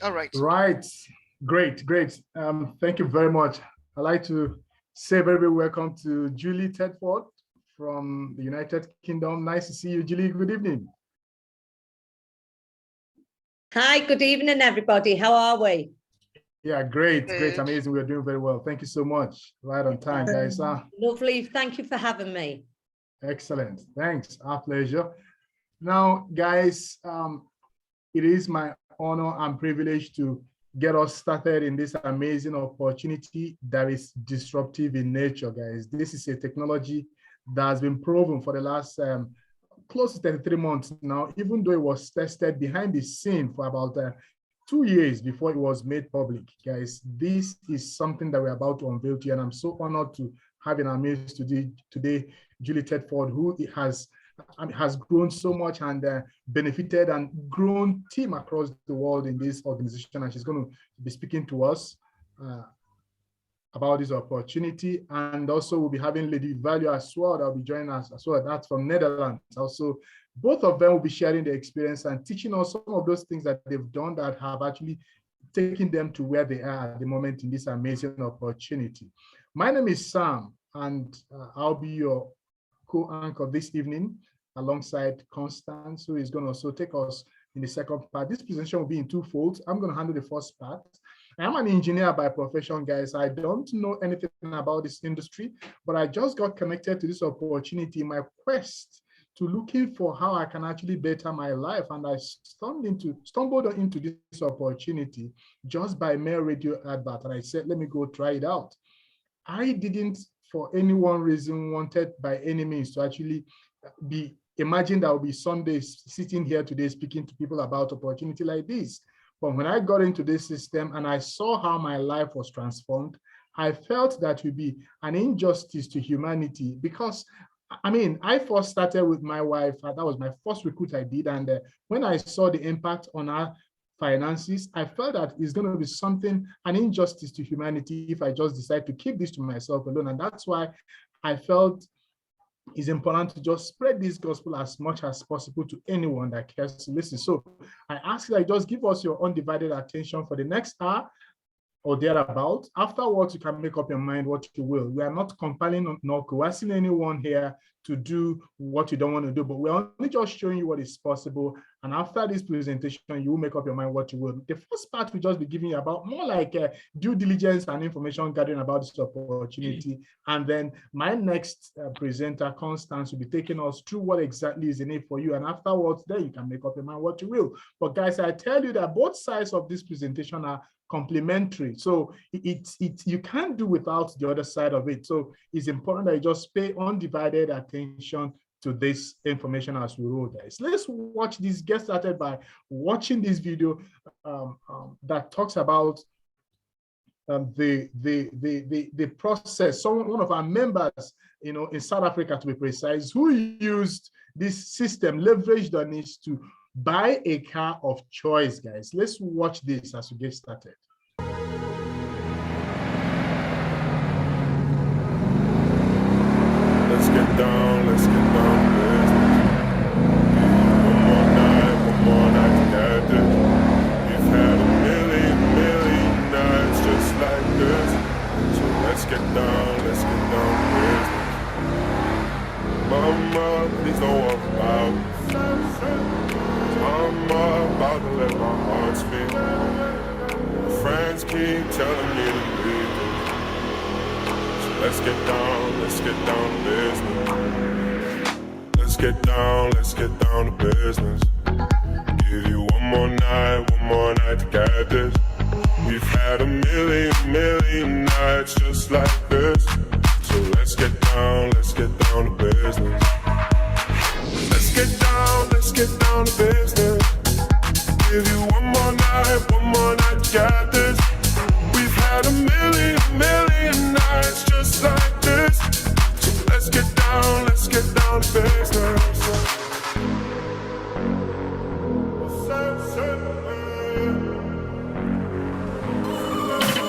All right. Right. Great, great. Thank you very much. I'd like to say very, very welcome to Julie Tedford from the United Kingdom. Nice to see you, Julie. Good evening. Hi, good evening, everybody. How are we? Yeah, great, great, amazing. We're doing very well. Thank you so much. Right on time, guys. Lovely. Thank you for having me. Excellent. Thanks. Our pleasure. Now, guys, it is my honor and privilege to get us started in this amazing opportunity that is disruptive in nature, guys. This is a technology that has been proven for the last close to 33 months now, even though it was tested behind the scene for about 2 years before it was made public. Guys, this is something that we're about to unveil to you, and I'm so honored to have in our midst today Julie Tedford, who has grown so much and benefited and grown team across the world in this organization, and she's going to be speaking to us about this opportunity. And also we'll be having Lady Value as well that will be joining us as well. That's from Netherlands. Also, both of them will be sharing their experience and teaching us some of those things that they've done that have actually taken them to where they are at the moment in this amazing opportunity. My name is Sam, and I'll be your co-anchor this evening alongside Constance, who is going to also take us in the second part. This presentation will be in two folds. I'm going to handle the first part. I'm an engineer by profession, guys. I don't know anything about this industry, but I just got connected to this opportunity in my quest to looking for how I can actually better my life. And I stumbled into this opportunity just by mere radio advert. And I said, let me go try it out. I didn't, for any one reason, wanted by any means to actually imagine that I'll be Sundays sitting here today speaking to people about opportunity like this. But when I got into this system and I saw how my life was transformed, I felt that would be an injustice to humanity, because I mean, I first started with my wife. That was my first recruit I did. And when I saw the impact on our finances, I felt that it's going to be an injustice to humanity if I just decide to keep this to myself alone. And that's why I felt it's important to just spread this gospel as much as possible to anyone that cares to listen. So I ask that you just give us your undivided attention for the next hour or thereabout. Afterwards, you can make up your mind what you will. We are not compelling nor coercing anyone here to do what you don't want to do, but we're only just showing you what is possible. And after this presentation, you will make up your mind what you will. The first part will just be giving you about more like due diligence and information gathering about this opportunity. And then my next presenter, Constance, will be taking us through what exactly is in it for you. And afterwards, then you can make up your mind what you will. But guys, I tell you that both sides of this presentation are complementary. So you can't do without the other side of it. So it's important that you just pay undivided attention to this information as we roll, guys. Let's watch this. Get started by watching this video that talks about the process. One of our members, in South Africa to be precise, who used this system, leveraged on it to buy a car of choice, guys. Let's watch this as we get started. Let's get down to business. One more night together. We've had a million nights just like this. So let's get down to business. Mama, please don't worry about me. I'm about to let my heart speak. My friends keep telling me to leave it. So let's get down to business. Let's get down to business. Give you one more night to get this. We've had a million nights just like this. So let's get down to business. Let's get down to business. Give you one more night to get this. We've had a million nights just like this. So let's get down to business.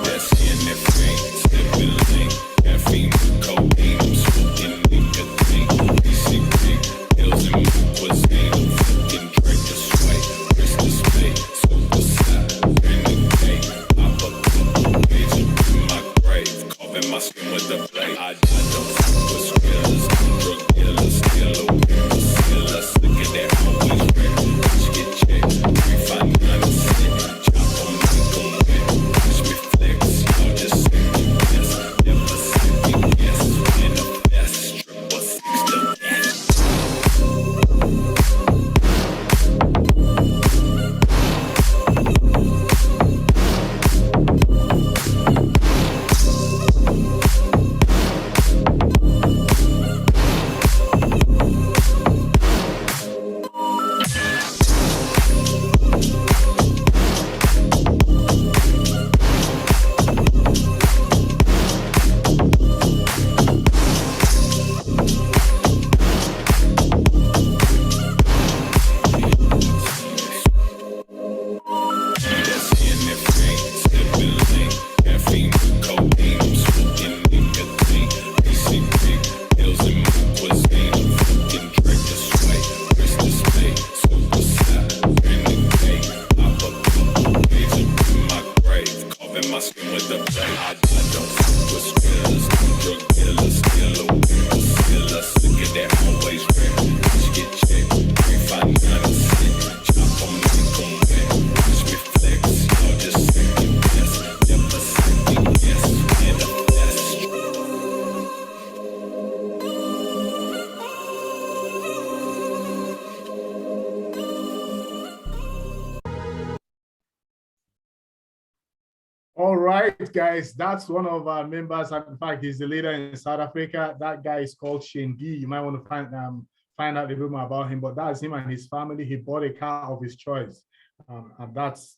That's NFA, stepping lane, caffeine, codeine, I'm smoking nicotine, PCP, pills and movers, ain't no fucking drink this way, Chris display, so All right, guys, that's one of our members. In fact, he's the leader in South Africa. That guy is called Shengi. You might want to find out a little more about him, but that's him and his family. He bought a car of his choice. And that's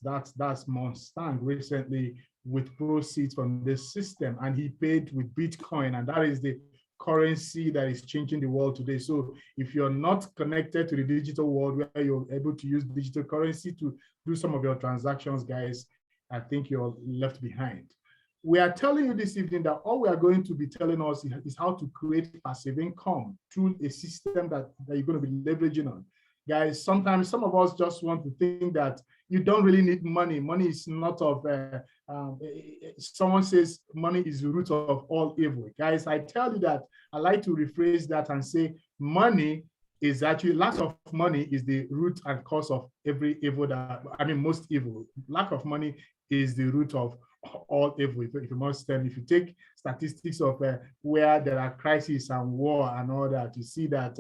Mustang recently with proceeds from this system. And he paid with Bitcoin, and that is the currency that is changing the world today. So if you're not connected to the digital world where you're able to use digital currency to do some of your transactions, guys, I think you're left behind. We are telling you this evening that all we are going to be telling us is how to create passive income through a system that you're going to be leveraging on. Guys, sometimes some of us just want to think that you don't really need money. Money is not of, someone says money is the root of all evil. Guys, I tell you that I like to rephrase that and say money is actually, lack of money is the root and cause of every evil most evil. Lack of money is the root of all evil. If you take statistics of where there are crises and war and all that, you see that,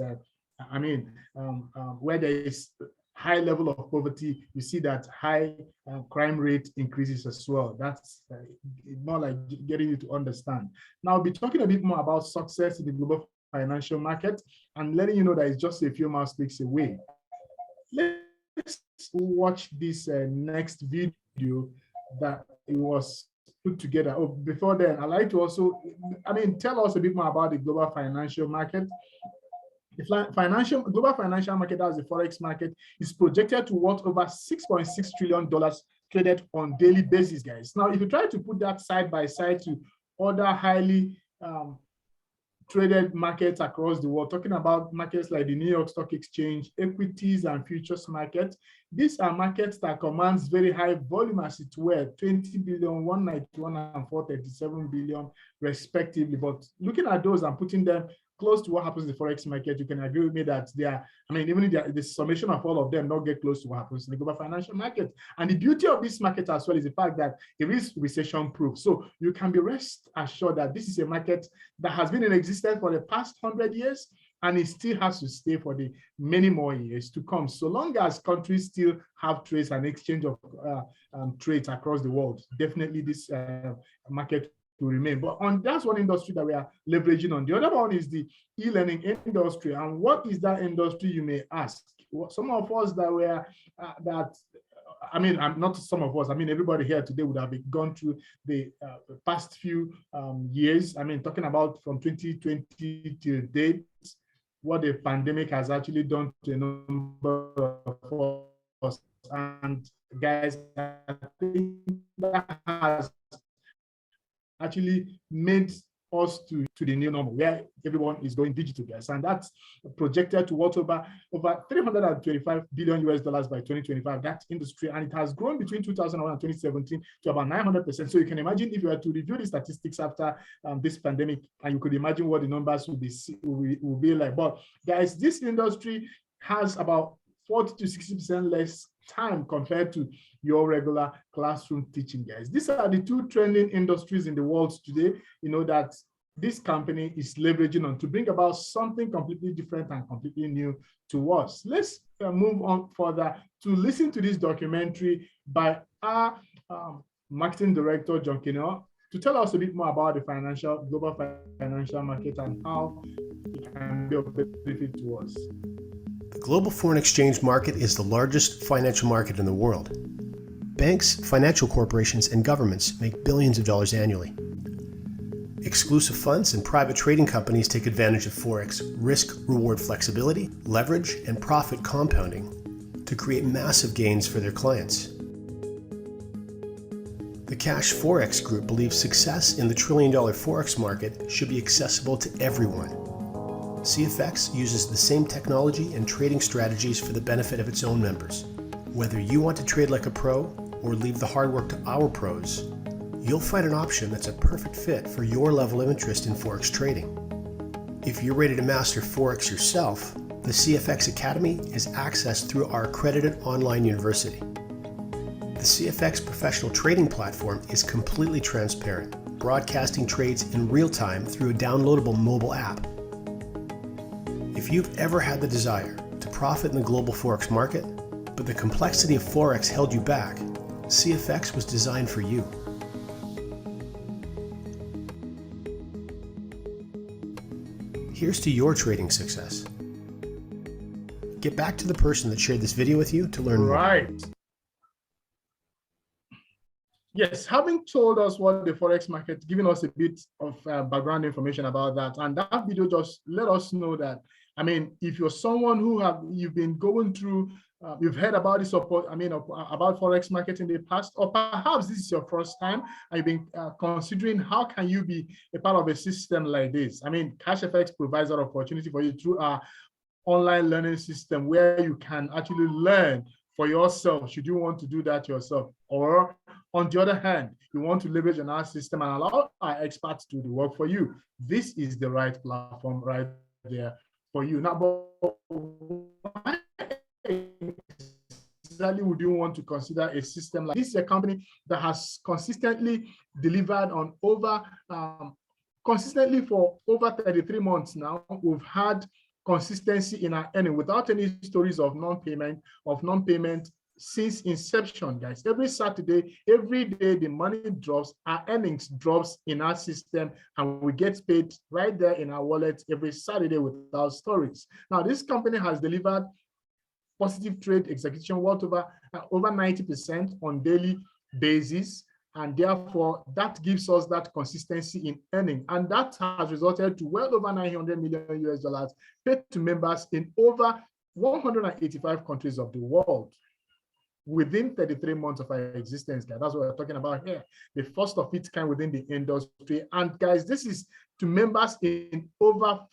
where there is high level of poverty, you see that high crime rate increases as well. That's more like getting you to understand. Now, I'll be talking a bit more about success in the global financial market and letting you know that it's just a few mouse clicks away. Let's watch this next video that it was put together. Oh, before then, I'd like to also, tell us a bit more about the global financial market. The global financial market, as the Forex market, is projected to worth over $6.6 trillion traded on daily basis, guys. Now, if you try to put that side by side to other highly traded markets across the world, talking about markets like the New York Stock Exchange, equities and futures markets. These are markets that commands very high volume, as it were, 20 billion, 191 and 437 billion respectively. But looking at those and putting them close to what happens in the Forex market, you can agree with me that they are, even if the summation of all of them not get close to what happens in the global financial market. And the beauty of this market as well is the fact that it is recession proof. So you can be rest assured that this is a market that has been in existence for the past 100 years, and it still has to stay for the many more years to come. So long as countries still have trades and exchange of trades across the world, definitely this market to remain. But that's one industry that we are leveraging on. The other one is the e-learning industry. And what is that industry, you may ask? Some of us that were not some of us, everybody here today would have gone through the past few years. Talking about from 2020 to date, what the pandemic has actually done to a number of us. And guys, I think that has actually made us to the new normal, where everyone is going digital, guys. And that's projected to worth over $325 billion by 2025, that industry. And it has grown between 2001 and 2017 to about 900%. So you can imagine if you were to review the statistics after this pandemic, and you could imagine what the numbers will be like. But guys, this industry has about 40 to 60% less time compared to your regular classroom teaching, guys. These are the two trending industries in the world today, that this company is leveraging on to bring about something completely different and completely new to us. Let's move on further to listen to this documentary by our marketing director, John Connie, to tell us a bit more about the global financial market and how it can be of benefit to us. The global foreign exchange market is the largest financial market in the world. Banks, financial corporations, and governments make billions of dollars annually. Exclusive funds and private trading companies take advantage of Forex risk-reward flexibility, leverage, and profit compounding to create massive gains for their clients. The Cashfx Group believes success in the trillion-dollar Forex market should be accessible to everyone. CFX uses the same technology and trading strategies for the benefit of its own members. Whether you want to trade like a pro or leave the hard work to our pros, you'll find an option that's a perfect fit for your level of interest in Forex trading. If you're ready to master Forex yourself, the CFX Academy is accessed through our accredited online university. The CFX professional trading platform is completely transparent, broadcasting trades in real time through a downloadable mobile app. If you've ever had the desire to profit in the global Forex market, but the complexity of Forex held you back, CFX was designed for you. Here's to your trading success. Get back to the person that shared this video with you to learn more. Right. Yes, having told us what the Forex market, giving us a bit of background information about that, and that video just let us know that, I mean, if you're someone who you've been going through, you've heard about this support, about Forex market in the past, or perhaps this is your first time, and you've been considering how can you be a part of a system like this. I mean, Cashfx provides that opportunity for you through our online learning system where you can actually learn for yourself, should you want to do that yourself. Or on the other hand, you want to leverage on our system and allow our experts to do the work for you. This is the right platform right there for you. Now, but why exactly would you want to consider a system like this? Is a company that has consistently delivered on consistently for over 33 months now. We've had consistency in our earning without any stories of non-payment since inception, guys. Every Saturday, every day, the money drops, our earnings drops in our system, and we get paid right there in our wallet every Saturday without stories. Now, this company has delivered positive trade execution worth over 90% on daily basis. And therefore, that gives us that consistency in earning. And that has resulted to well over $900 million US paid to members in over 185 countries of the world within 33 months of our existence. Guys. That's what we're talking about here. The first of its kind within the industry. And guys, this is to members in over,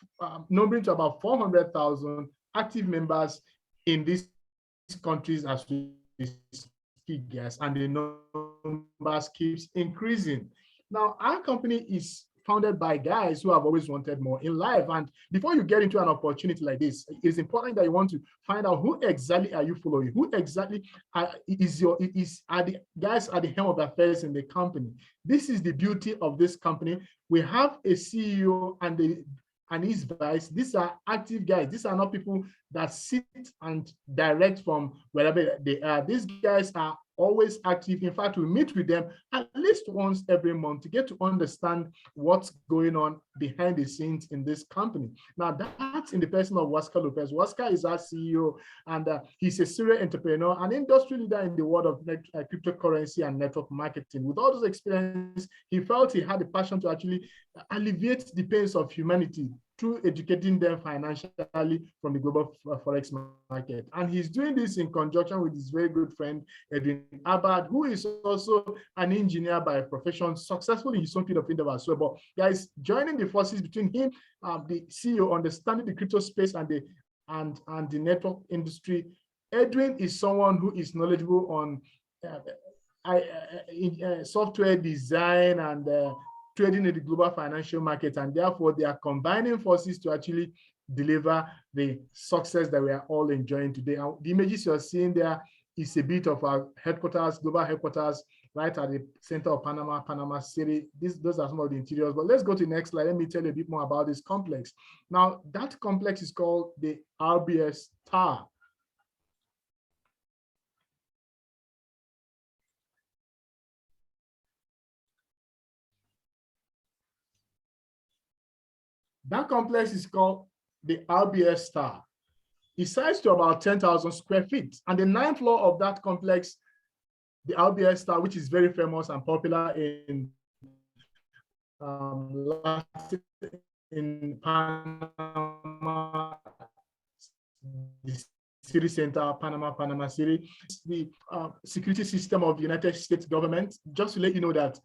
numbering to about 400,000 active members in these countries as we speak, guys, and the numbers keeps increasing. Now, our company is founded by guys who have always wanted more in life. And before you get into an opportunity like this, it's important that you want to find out who exactly are you following, who exactly are the guys at the helm of affairs in the company. This is the beauty of this company. We have a CEO and his vice. These are active guys. These are not people that sit and direct from wherever they are. These guys are always active. In fact, we meet with them at least once every month to get to understand what's going on behind the scenes in this company. Now, that's in the person of Oscar Lopez. Oscar is our CEO, and he's a serial entrepreneur, an industry leader in the world of cryptocurrency and network marketing. With all those experience, he felt he had a passion to actually alleviate the pains of humanity through educating them financially from the global Forex market. And he's doing this in conjunction with his very good friend, Edwin Abad, who is also an engineer by profession, successful in his own field of endeavor as well. But guys, joining the forces between him, the CEO, understanding the crypto space and the network industry, Edwin is someone who is knowledgeable on software design and trading in the global financial market, and therefore they are combining forces to actually deliver the success that we are all enjoying today. And the images you're seeing there is a bit of our headquarters, global headquarters, right at the center of Panama City. Those are some of the interiors, but let's go to the next slide. Let me tell you a bit more about this complex. Now, that complex is called the RBS Tower. That complex is called the RBS Tower. It sized to about 10,000 square feet. And the 9th floor of that complex, the RBS Tower, which is very famous and popular in Panama, the city center, Panama City, the security system of the United States government, just to let you know that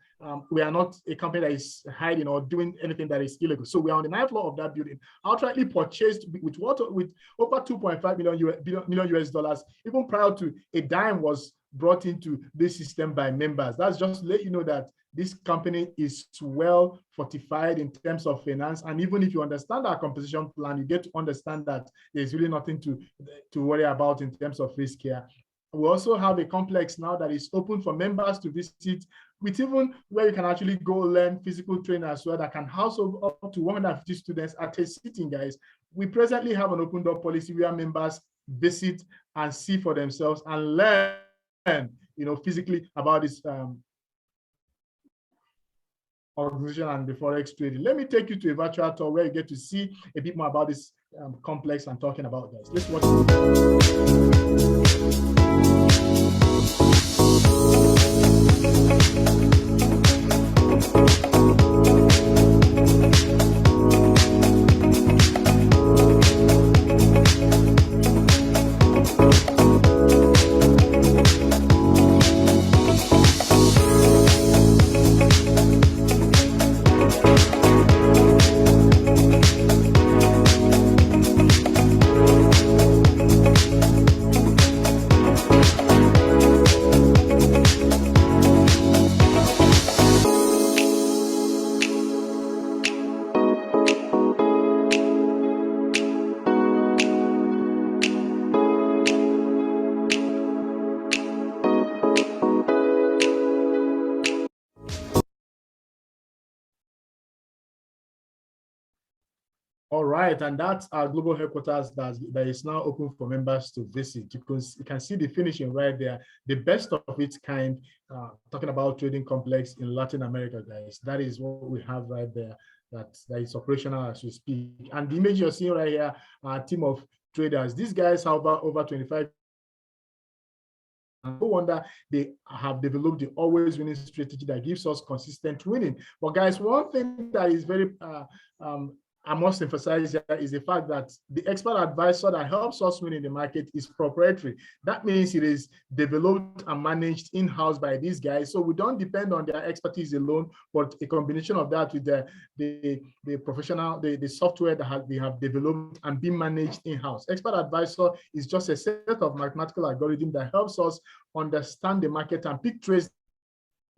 we are not a company that is hiding or doing anything that is illegal. So we are on the 9th floor of that building, outrightly purchased with over 2.5 million US dollars, even prior to a dime was brought into this system by members. That's just to let you know that this company is well fortified in terms of finance. And even if you understand our composition plan, you get to understand that there's really nothing to worry about in terms of risk here. We also have a complex now that is open for members to visit, with even where you can actually go learn physical training as well, that can house up to 150 students at a sitting, guys. We presently have an open door policy where members visit and see for themselves and learn, physically about this organization and the Forex trading. Let me take you to a virtual tour where you get to see a bit more about this complex I'm talking about, guys. Let's watch All right, and that's our global headquarters that is now open for members to visit. You can see the finishing right there, the best of its kind, talking about trading complex in Latin America, guys. That is what we have right there, that is operational as we speak. And the image you're seeing right here, our team of traders. These guys have over 25. And no wonder they have developed the always winning strategy that gives us consistent winning. But guys, one thing that is very I must emphasize here is the fact that the expert advisor that helps us win in the market is proprietary. That means it is developed and managed in-house by these guys. So we don't depend on their expertise alone, but a combination of that with the professional, the software that they have developed and been managed in-house. Expert advisor is just a set of mathematical algorithms that helps us understand the market and pick trades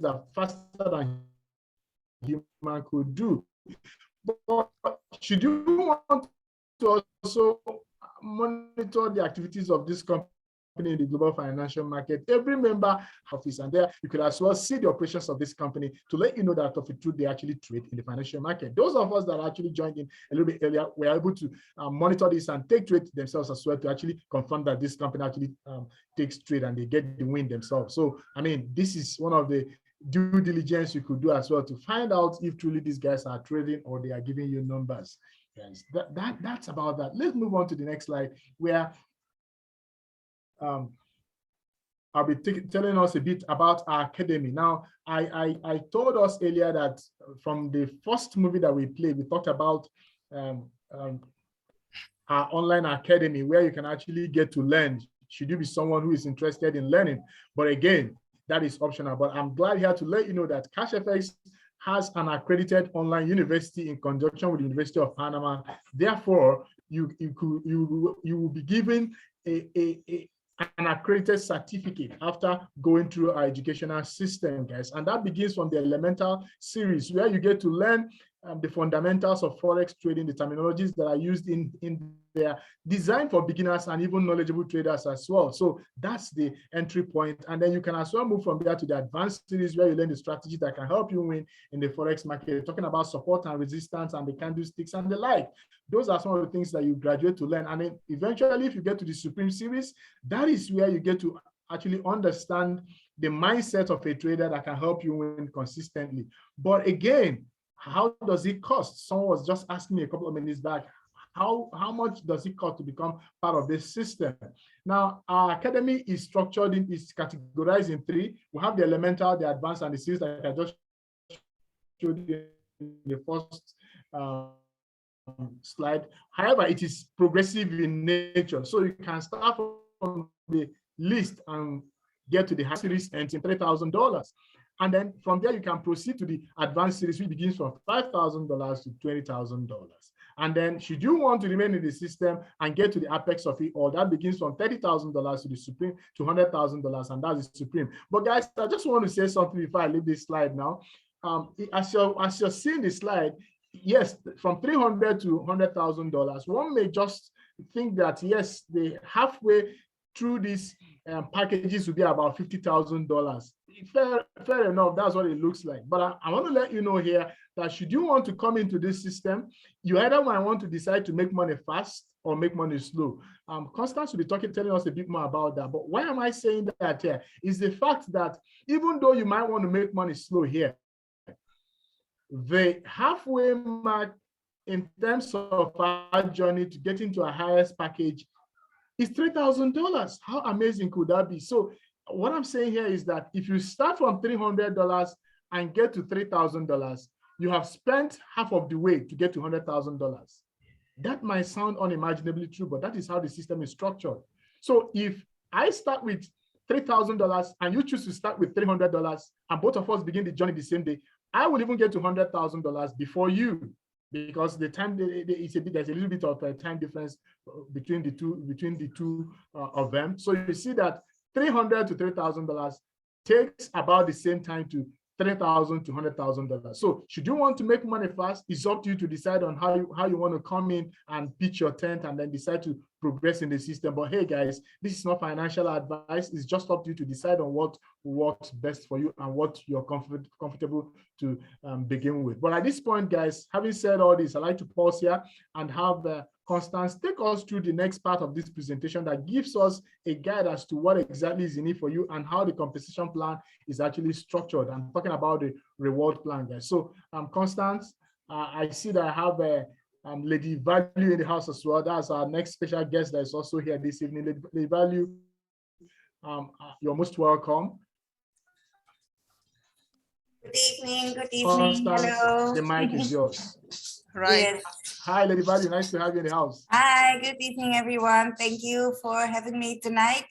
that faster than human could do. But should you want to also monitor the activities of this company in the global financial market, every member office, and there you could as well see the operations of this company to let you know that of the truth they actually trade in the financial market. Those of us that actually joined in a little bit earlier were able to monitor this and take trade themselves as well to actually confirm that this company actually takes trade and they get the win themselves. So, I mean, this is one of the due diligence you could do as well to find out if truly these guys are trading or they are giving you numbers. Guys, that's about that. Let's move on to the next slide where I'll be telling us a bit about our academy. Now, I told us earlier that from the first movie that we played, we talked about our online academy where you can actually get to learn should you be someone who is interested in learning. But again, that is optional. But I'm glad here to let you know that Cashfx has an accredited online university in conjunction with the University of Panama. Therefore, you will be given an accredited certificate after going through our educational system, guys. And that begins from the elemental series where you get to learn the fundamentals of Forex trading, the terminologies that are used in there, designed for beginners and even knowledgeable traders as well. So that's the entry point. And then you can as well move from there to the advanced series where you learn the strategies that can help you win in the Forex market, talking about support and resistance and the candlesticks and the like. Those are some of the things that you graduate to learn. And then eventually, if you get to the Supreme series, that is where you get to actually understand the mindset of a trader that can help you win consistently. But again, how does it cost? Someone was just asking me a couple of minutes back, how much does it cost to become part of this system? Now, our academy is structured, is categorized in three. We have the elemental, the advanced, and the series that I just showed you in the first slide. However, it is progressive in nature. So you can start from the list and get to the high series and it's $3,000. And then from there, you can proceed to the advanced series, which begins from $5,000 to $20,000. And then should you want to remain in the system and get to the apex of it all, that begins from $30,000 to the Supreme to $100,000, and that's the Supreme. But guys, I just want to say something before I leave this slide now. As you're seeing the slide, yes, from $300,000 to $100,000, one may just think that, yes, the halfway through these packages will be about $50,000. Fair enough, that's what it looks like. But I want to let you know here that should you want to come into this system, you either might want to decide to make money fast or make money slow. Constance will be telling us a bit more about that. But why am I saying that here? Is the fact that even though you might want to make money slow here, the halfway mark in terms of our journey to get into our highest package is $3,000. How amazing could that be? So what I'm saying here is that if you start from $300 and get to $3,000, you have spent half of the way to get to $100,000. That might sound unimaginably true, but that is how the system is structured. So if I start with $3,000 and you choose to start with $300 and both of us begin the journey the same day, I will even get to $100,000 before you, because the time there's a little bit of a time difference between the two of them. So you see that $300 to $3,000 takes about the same time to $3,000 to $100,000. So should you want to make money fast, it's up to you to decide on how you want to come in and pitch your tent and then decide to progress in the system. But hey guys, this is not financial advice. It's just up to you to decide on what works best for you and what you're comfortable to begin with. But at this point, guys, having said all this, I'd like to pause here and have Constance take us through the next part of this presentation that gives us a guide as to what exactly is in it for you and how the compensation plan is actually structured. I'm talking about the reward plan, guys. So Constance, I see that I have Lady Value in the house as well. That's our next special guest that is also here this evening. Lady Value, you're most welcome. Good evening. Good evening. Constance, hello. the mic is yours. Right. Yes. Hi, Lady Value. Nice to have you in the house. Hi. Good evening, everyone. Thank you for having me tonight.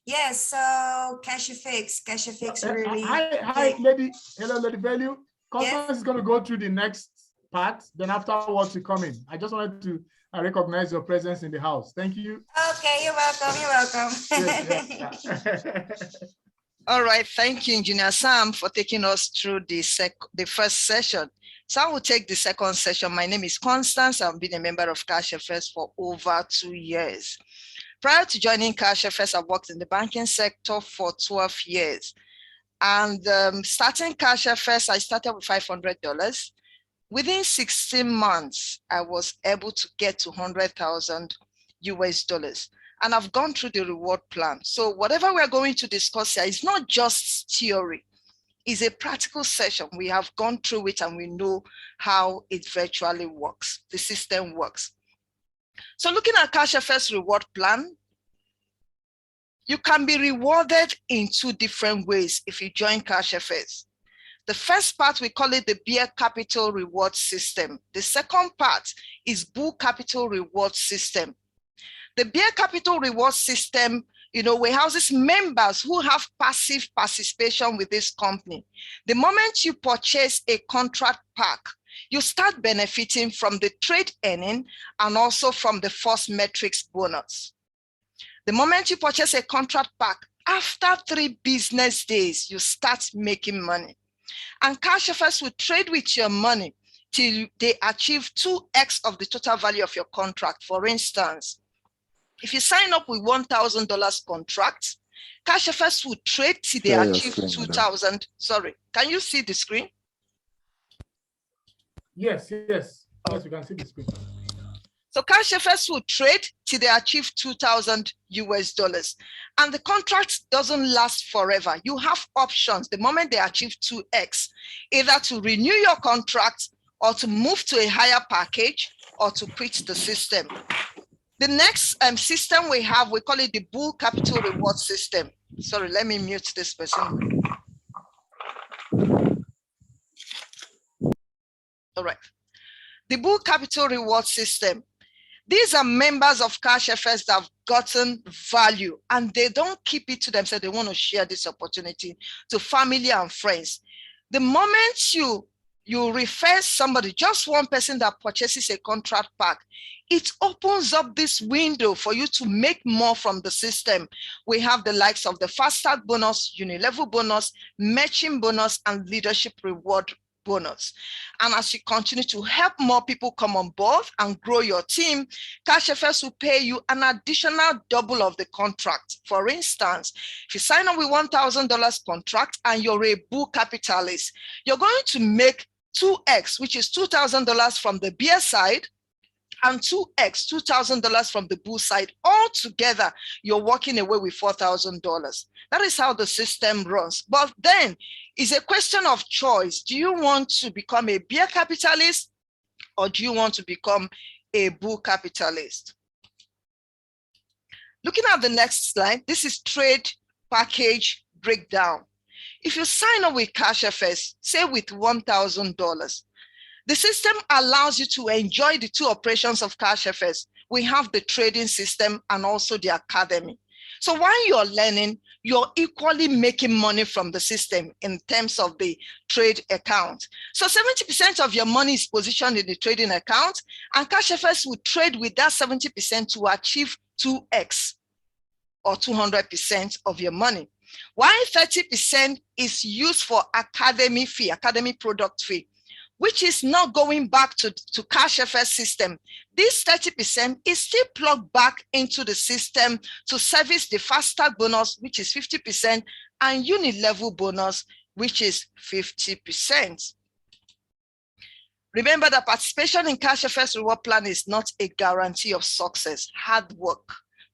Yes. So Cashfx really. Hi, Lady. Hello, Lady Value. Constance is going to go through the next part. Then afterwards, you come in. I just wanted to recognize your presence in the house. Thank you. Okay. You're welcome. You're welcome. Yes. All right, thank you, Engineer Sam, for taking us through the first session. So I will take the second session. My name is Constance. I've been a member of Cashfx for over 2 years. Prior to joining Cashfx, I've worked in the banking sector for 12 years. And starting Cashfx, I started with $500. Within 16 months, I was able to get to $100,000 US. And I've gone through the reward plan. So whatever we're going to discuss here is not just theory, it's a practical session. We have gone through it and we know how it virtually works, the system works. So looking at Cashfx reward plan, you can be rewarded in 2 different ways if you join Cashfx. The first part, we call it the Bear Capital Reward System. The second part is Bull Capital Reward System. The Bear Capital Reward System, warehouses members who have passive participation with this company. The moment you purchase a contract pack, you start benefiting from the trade earning and also from the first metrics bonus. The moment you purchase a contract pack, after 3 business days, you start making money. And Cashfx will trade with your money till they achieve 2x of the total value of your contract. For instance, if you sign up with $1,000 contract, Cashfx will trade till they achieve 2,000. Sorry, can you see the screen? Yes, you can see the screen. So Cashfx will trade till they achieve $2,000 US. And the contract doesn't last forever. You have options the moment they achieve 2x, either to renew your contract or to move to a higher package or to quit the system. The next system we have, we call it the Bull Capital Reward System. Sorry, let me mute this person. All right. The Bull Capital Reward System. These are members of Cashfx that have gotten value and they don't keep it to themselves. They want to share this opportunity to family and friends. The moment you refer somebody, just one person that purchases a contract pack, it opens up this window for you to make more from the system. We have the likes of the Fast Start bonus, Unilevel bonus, matching bonus, and leadership reward bonus. And as you continue to help more people come on board and grow your team, Cashfx will pay you an additional double of the contract. For instance, if you sign up with $1,000 contract and you're a bull capitalist, you're going to make 2x, which is $2,000 from the beer side, and 2x, $2,000 from the bull side. All together, you're walking away with $4,000. That is how the system runs. But then it's a question of choice. Do you want to become a bear capitalist or do you want to become a bull capitalist? Looking at the next slide, this is trade package breakdown. If you sign up with Cashfx, say with $1,000, the system allows you to enjoy the two operations of Cashfx. We have the trading system and also the academy. So while you're learning, you're equally making money from the system in terms of the trade account. So 70% of your money is positioned in the trading account, and Cashfx will trade with that 70% to achieve 2x or 200% of your money. While 30% is used for academy fee, academy product fee, which is not going back to Cashfx system. This 30% is still plugged back into the system to service the fast start bonus, which is 50%, and unit level bonus, which is 50%. Remember that participation in Cashfx reward plan is not a guarantee of success. Hard work,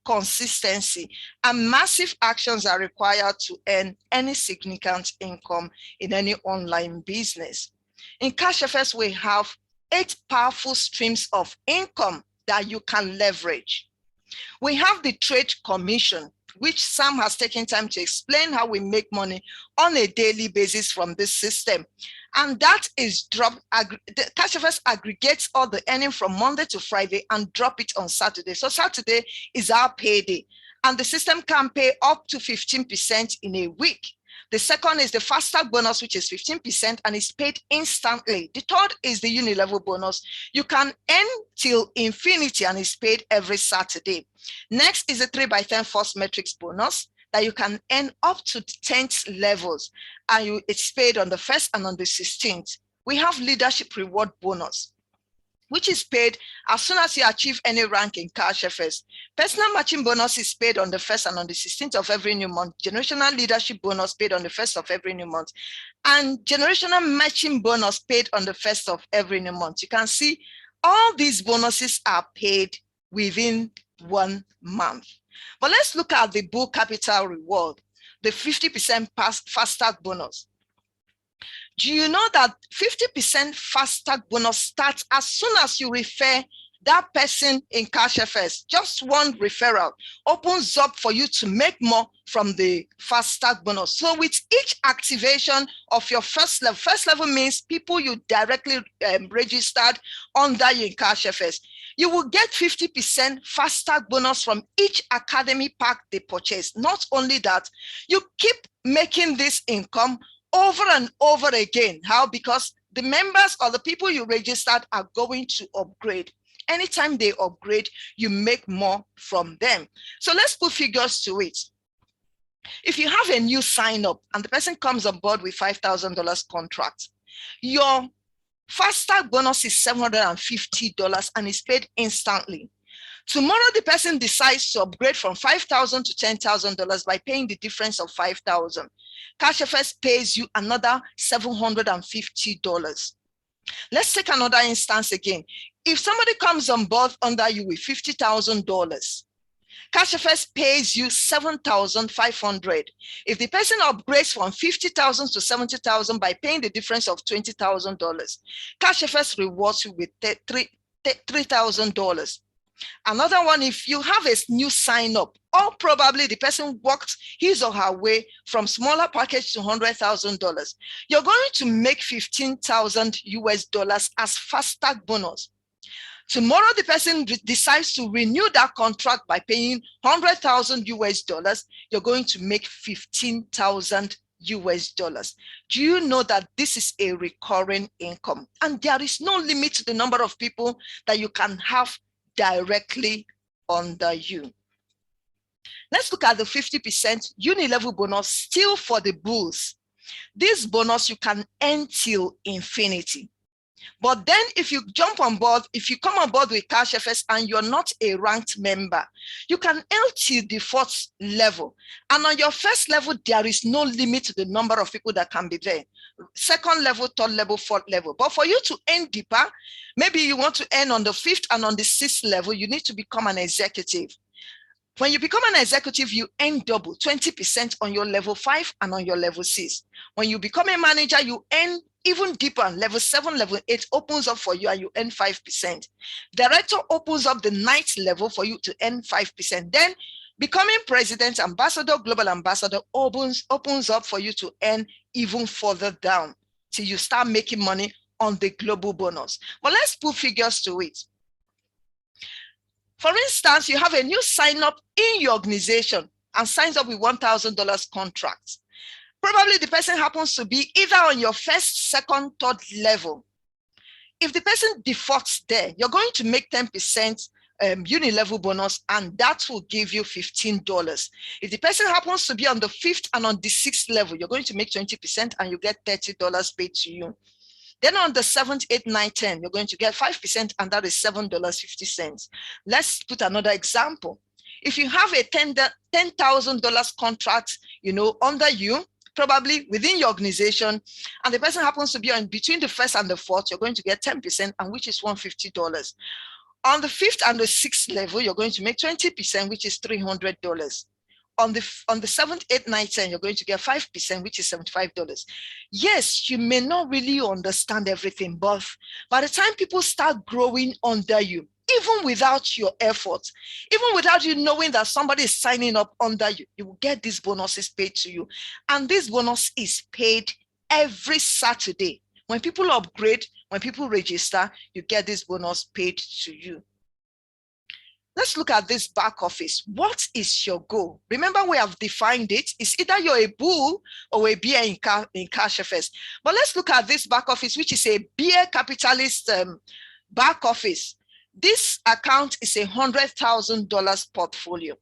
consistency, and massive actions are required to earn any significant income in any online business. In Cashfx, we have 8 powerful streams of income that you can leverage. We have the trade commission, which Sam has taken time to explain how we make money on a daily basis from this system. And that is Cashfx aggregates all the earning from Monday to Friday and drop it on Saturday. So Saturday is our payday, and the system can pay up to 15% in a week. The second is the fast start bonus, which is 15% and is paid instantly. The third is the unit level bonus. You can earn till infinity and is paid every Saturday. Next is the 3x10 force metrics bonus that you can earn up to 10th levels, and it's paid on the 1st and on the 16th. We have leadership reward bonus, which is paid as soon as you achieve any rank in Cashfx. Personal matching bonus is paid on the 1st and on the 16th of every new month. Generational leadership bonus paid on the 1st of every new month. And generational matching bonus paid on the 1st of every new month. You can see all these bonuses are paid within 1 month. But let's look at the bull capital reward, the 50% fast start bonus. Do you know that 50% fast start bonus starts as soon as you refer that person in Cashfx? Just one referral opens up for you to make more from the fast start bonus. So with each activation of your first level means people you directly registered under you in Cashfx, you will get 50% fast start bonus from each academy pack they purchase. Not only that, you keep making this income over and over again. How? Because the members or the people you registered are going to upgrade. Anytime they upgrade, you make more from them. So let's put figures to it. If you have a new sign up and the person comes on board with $5,000 contract, your fast start bonus is $750 and is paid instantly. Tomorrow, the person decides to upgrade from $5,000 to $10,000 by paying the difference of $5,000. Cashfx pays you another $750. Let's take another instance again. If somebody comes on board under you with $50,000, Cashfx pays you $7,500. If the person upgrades from $50,000 to $70,000 by paying the difference of $20,000, Cashfx rewards you with $3,000. Another one, if you have a new sign up, or probably the person worked his or her way from smaller package to $100,000, you're going to make $15,000 as fast start bonus. Tomorrow, the person decides to renew that contract by paying $100,000, you're going to make $15,000. Do you know that this is a recurring income? And there is no limit to the number of people that you can have directly under you. Let's look at the 50% unit-level bonus still for the bulls. This bonus you can earn till infinity. But then if you jump on board, if you come on board with Cashfx and you're not a ranked member, you can earn till the 4th level. And on your 1st level, there is no limit to the number of people that can be there. second level, third level, fourth level. But for you to earn deeper, maybe you want to earn on the 5th and on the 6th level, you need to become an executive. When you become an executive, you earn double, 20% on your level 5 and on your level 6. When you become a manager, you earn even deeper. Level 7, level 8 opens up for you and you earn 5%. Director opens up the 9th level for you to earn 5%. Then becoming president, ambassador, global ambassador opens up for you to earn even further down till you start making money on the global bonus. But let's put figures to it. For instance, you have a new sign up in your organization and signs up with $1,000 contracts. Probably the person happens to be either on your 1st, 2nd, 3rd level. If the person defaults there, you're going to make 10% uni-level bonus, and that will give you $15. If the person happens to be on the 5th and on the 6th level, you're going to make 20% and you get $30 paid to you. Then on the 7th, 8th, 9th, 10th, you're going to get 5%, and that is $7.50. Let's put another example. If you have a $10,000 contract, under you, probably within your organization, and the person happens to be on between the 1st and the 4th, you're going to get 10%, and which is $150. On the 5th and the 6th level, you're going to make 20%, which is $300. On the 7th, 8th, 9th, 10th, you're going to get 5%, which is $75. Yes, you may not really understand everything, but by the time people start growing under you, even without your effort, even without you knowing that somebody is signing up under you, you will get these bonuses paid to you. And this bonus is paid every Saturday. When people upgrade, when people register, you get this bonus paid to you. Let's look at this back office. What is your goal? Remember, we have defined it. It's either you're a bull or a bear in Cashfx. But let's look at this back office, which is a bear capitalist back office. This account is a $100,000 portfolio.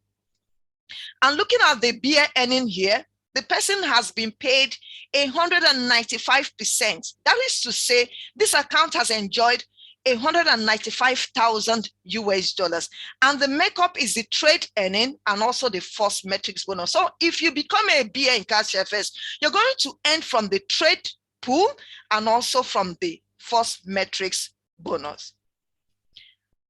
And looking at the bear earning here, the person has been paid 195%. That is to say, this account has enjoyed $195,000 US. And the makeup is the trade earning and also the first metrics bonus. So if you become a BA in Cashfx, you're going to earn from the trade pool and also from the first metrics bonus.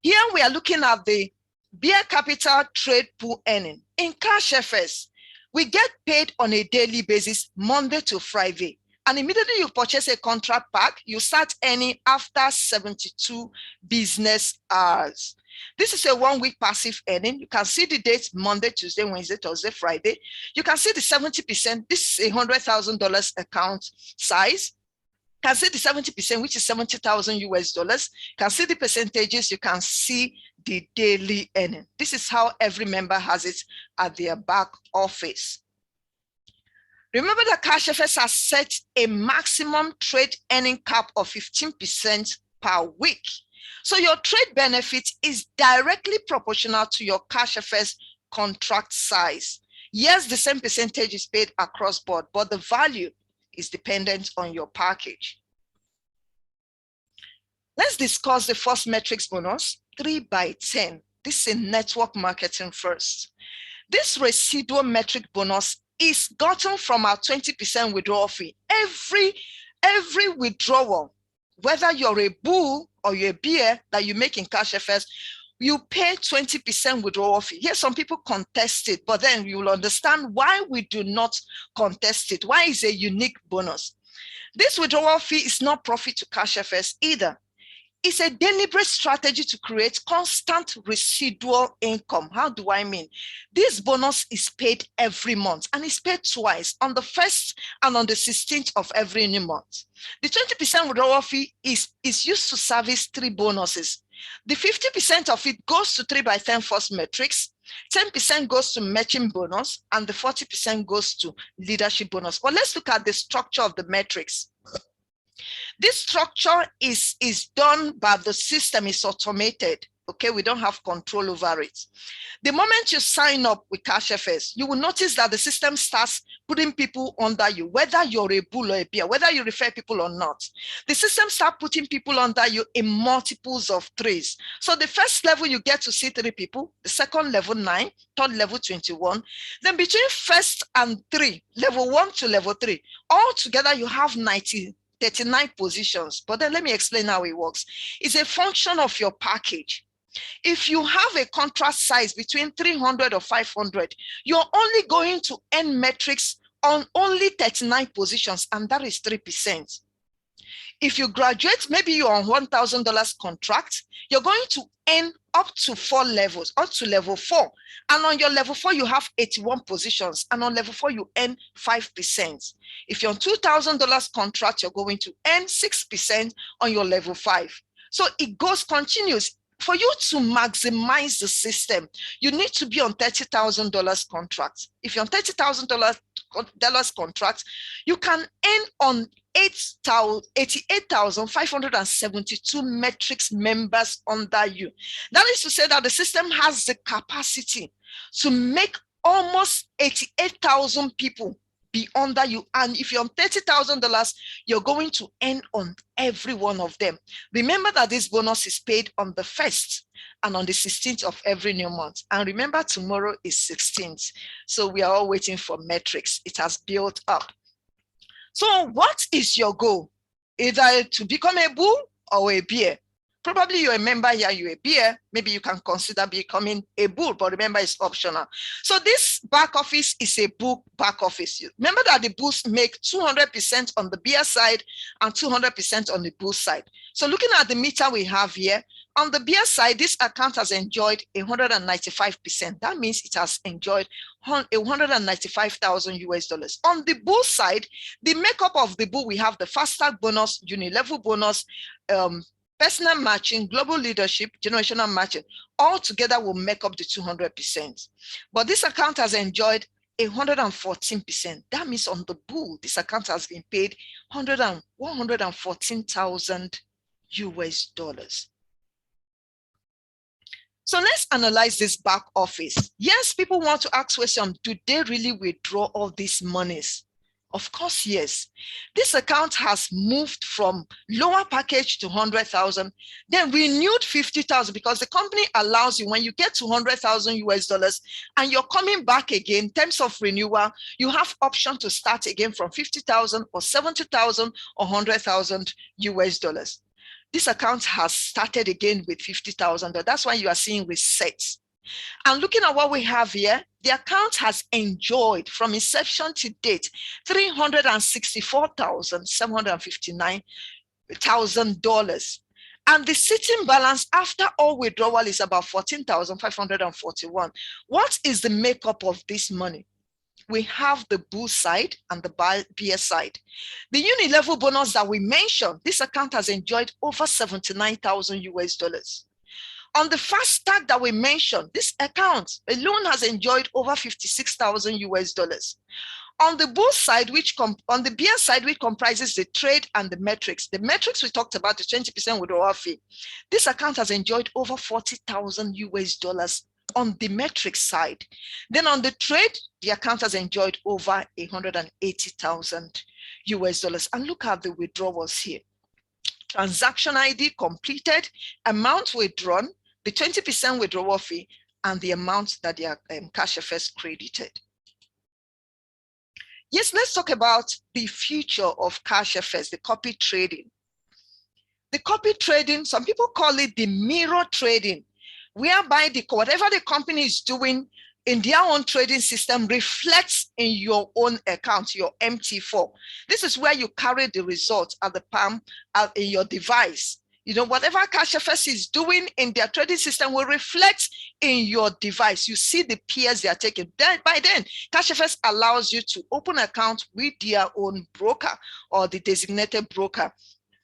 Here we are looking at the bear capital trade pool earning. In Cashfx, we get paid on a daily basis, Monday to Friday. And immediately you purchase a contract pack, you start earning after 72 business hours. This is a 1-week passive earning. You can see the dates: Monday, Tuesday, Wednesday, Thursday, Friday. You can see the 70%. This is a $100,000 account size. You can see the 70%, which is $70,000 US. You can see the percentages. You can see the daily earning. This is how every member has it at their back office. Remember that Cashfx has set a maximum trade earning cap of 15% per week. So your trade benefit is directly proportional to your Cashfx contract size. Yes, the same percentage is paid across board, but the value is dependent on your package. Let's discuss the first metrics bonus, 3x10. This is in network marketing first. This residual metric bonus is gotten from our 20% withdrawal fee. Every withdrawal, whether you're a bull or you're a bear that you make in Cashfx, you pay 20% withdrawal fee. Yes, some people contest it, but then you will understand why we do not contest it. Why is a unique bonus? This withdrawal fee is not profit to Cashfx either. It's a deliberate strategy to create constant residual income. How do I mean? This bonus is paid every month, and it's paid twice, on the 1st and on the 16th of every new month. The 20% withdrawal fee is used to service 3 bonuses. The 50% of it goes to 3x10 first metrics, 10% goes to matching bonus, and the 40% goes to leadership bonus. But let's look at the structure of the metrics. This structure is done by the system, is automated. Okay, we don't have control over it. The moment you sign up with Cashfx, you will notice that the system starts putting people under you, whether you're a bull or a bear, whether you refer people or not. The system starts putting people under you in multiples of 3s. So the first level, you get to see 3 people, the second level 9, third level 21. Then between first and 3, level 1 to level 3, all together you have 39 positions. But then let me explain how it works. It's a function of your package. If you have a contract size between 300 or 500, you're only going to earn metrics on only 39 positions, and that is 3%. If you graduate, maybe you're on $1,000 contract, you're going to earn up to 4 levels, up to level 4. And on your level 4, you have 81 positions. And on level 4, you earn 5%. If you're on $2,000 contract, you're going to earn 6% on your level 5. So it goes continuous. For you to maximize the system, you need to be on $30,000 contract. If you're on $30,000 contract, you can earn on 88,572 metrics members under you. That is to say that the system has the capacity to make almost 88,000 people be under you. And if you're on $30,000, you're going to earn on every one of them. Remember that this bonus is paid on the 1st and on the 16th of every new month. And remember, tomorrow is 16th. So we are all waiting for metrics. It has built up. So what is your goal? Either to become a bull or a bear. Probably you're a member here, you're a bear. Maybe you can consider becoming a bull, but remember it's optional. So this back office is a bull back office. Remember that the bulls make 200% on the bear side and 200% on the bull side. So looking at the meter we have here, on the bear side, this account has enjoyed 195%. That means it has enjoyed 195,000 US dollars. On the bull side, the makeup of the bull, we have the fast tag bonus, uni-level bonus, personal matching, global leadership, generational matching, all together will make up the 200%. But this account has enjoyed 114%. That means on the bull, this account has been paid 114,000 US dollars. So let's analyze this back office. Yes, people want to ask questions. Do they really withdraw all these monies? Of course, yes. This account has moved from lower package to 100,000, then renewed 50,000 because the company allows you when you get to 100,000 US dollars and you're coming back again in terms of renewal, you have option to start again from 50,000 or 70,000 or 100,000 US dollars. This account has started again with 50,000. That's why you are seeing resets. And looking at what we have here, the account has enjoyed from inception to date $364,759,000. And the sitting balance after all withdrawal is about 14,541. What is the makeup of this money? We have the bull side and the bear side. The uni-level bonus that we mentioned, this account has enjoyed over 79,000 US dollars. On the fast tag that we mentioned, this account alone has enjoyed over 56,000 US dollars. On the bull side, on the bear side, which comprises the trade and the metrics we talked about, the 20% withdrawal fee, this account has enjoyed over 40,000 US dollars on the metrics side. Then on the trade, the account has enjoyed over 180,000 US dollars. And look at the withdrawals here. Transaction ID completed, amount withdrawn, the 20% withdrawal fee, and the amount that the Cashfx credited. Yes, let's talk about the future of Cashfx, the copy trading. The copy trading, some people call it the mirror trading, whereby whatever the company is doing in their own trading system reflects in your own account, your MT4. This is where you carry the results at the palm in your device. You know, whatever Cashfx is doing in their trading system will reflect in your device. You see the peers they are taking. By then, Cashfx allows you to open an account with their own broker or the designated broker.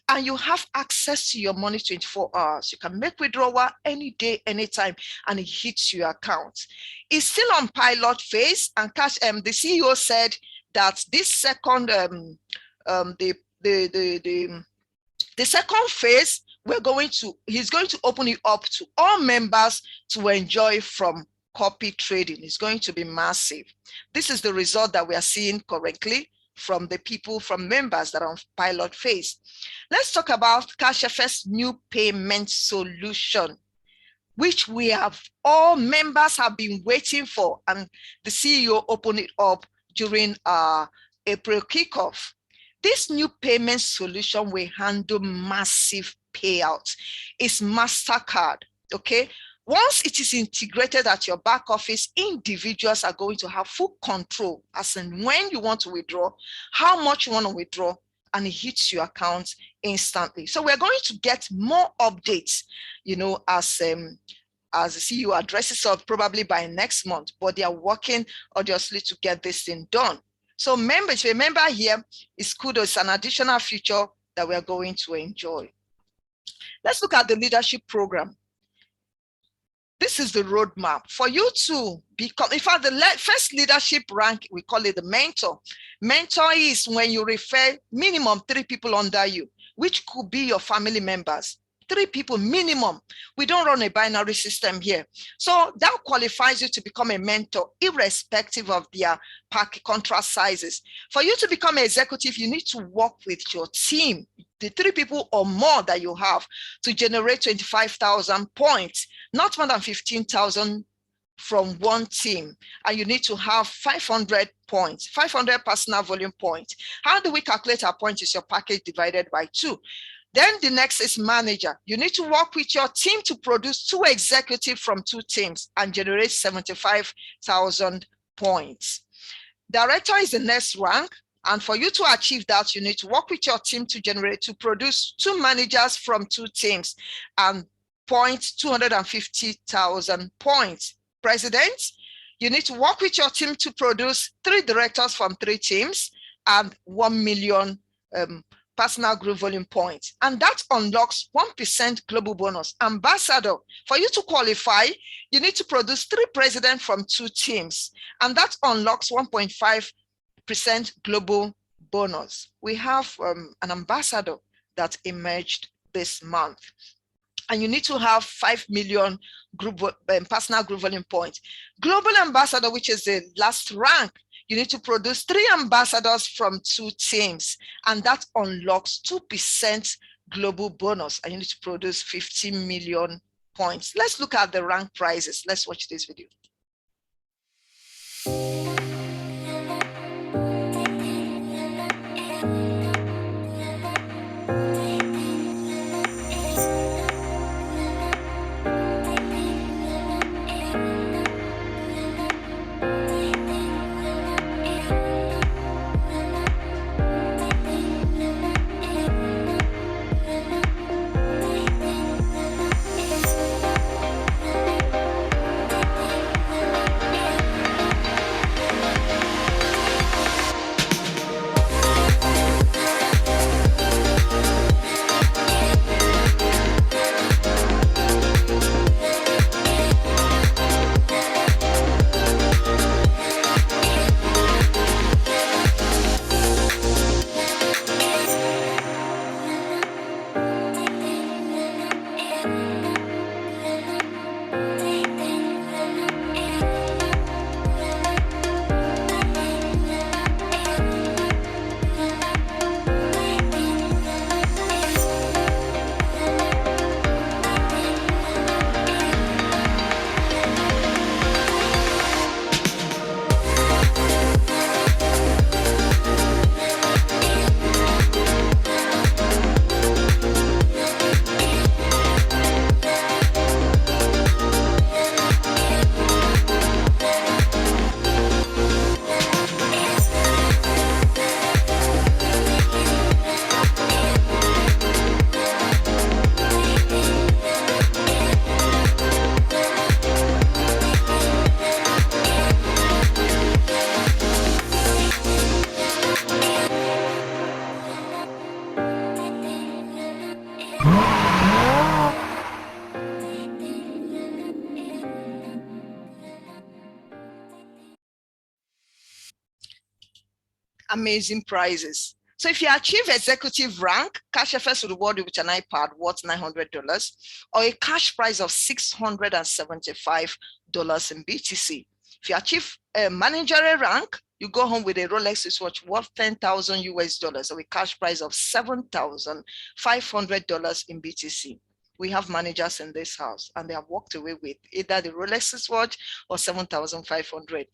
And you have access to your money 24 hours. You can make withdrawal any day, anytime, and it hits your account. It's still on pilot phase, and the CEO said that this second, the second phase he's going to open it up to all members to enjoy from copy trading. It's going to be massive. This is the result that we are seeing currently from the people, from members that are on pilot phase. Let's talk about Cashfx new payment solution, which all members have been waiting for, and the CEO opened it up during April kickoff. This new payment solution will handle massive payouts. It's MasterCard, okay? Once it is integrated at your back office, individuals are going to have full control as in when you want to withdraw, how much you want to withdraw, and it hits your account instantly. So we're going to get more updates, as the CEO addresses us probably by next month, but they are working obviously to get this thing done. So members, remember here is kudos, an additional feature that we are going to enjoy. Let's look at the leadership program. This is the roadmap for you to become, in fact, the first leadership rank, we call it the mentor. Mentor is when you refer minimum 3 people under you, which could be your family members. 3 people minimum. We don't run a binary system here. So that qualifies you to become a mentor, irrespective of their contract sizes. For you to become an executive, you need to work with your team, the 3 people or more that you have, to generate 25,000 points, not more than 15,000 from one team. And you need to have 500 points, 500 personal volume points. How do we calculate our points? Is your package divided by 2. Then the next is manager. You need to work with your team to produce 2 executives from 2 teams and generate 75,000 points. Director is the next rank. And for you to achieve that, you need to work with your team to produce 2 managers from 2 teams and 250,000 points. President, you need to work with your team to produce 3 directors from 3 teams and 1 million personal group volume points. And that unlocks 1% global bonus. Ambassador, for you to qualify, you need to produce 3 presidents from 2 teams. And that unlocks 1.5% global bonus. We have an ambassador that emerged this month. And you need to have 5 million personal group volume points. Global ambassador, which is the last rank, you need to produce 3 ambassadors from 2 teams, and that unlocks 2% global bonus. And you need to produce 50 million points. Let's look at the rank prizes. Let's watch this video. Amazing prizes. So if you achieve executive rank, Cashfx will reward you with an iPad worth $900 or a cash prize of $675 in BTC. If you achieve a managerial rank, you go home with a Rolex wristwatch worth $10,000 or a cash prize of $7,500 in BTC. We have managers in this house and they have walked away with either the Rolex wristwatch or $7,500.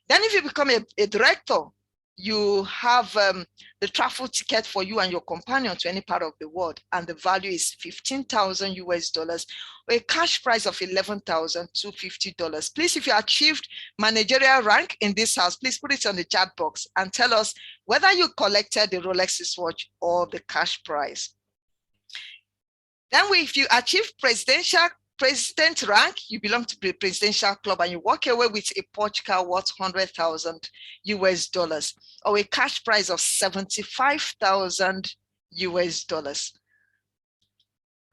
Then if you become a director, you have the travel ticket for you and your companion to any part of the world, and the value is $15,000 or a cash prize of $11,250. Please, if you achieved managerial rank in this house, please put it on the chat box and tell us whether you collected the Rolex watch or the cash prize. Then if you achieve president rank, you belong to the presidential club and you walk away with a Porsche car worth $100,000 or a cash prize of $75,000.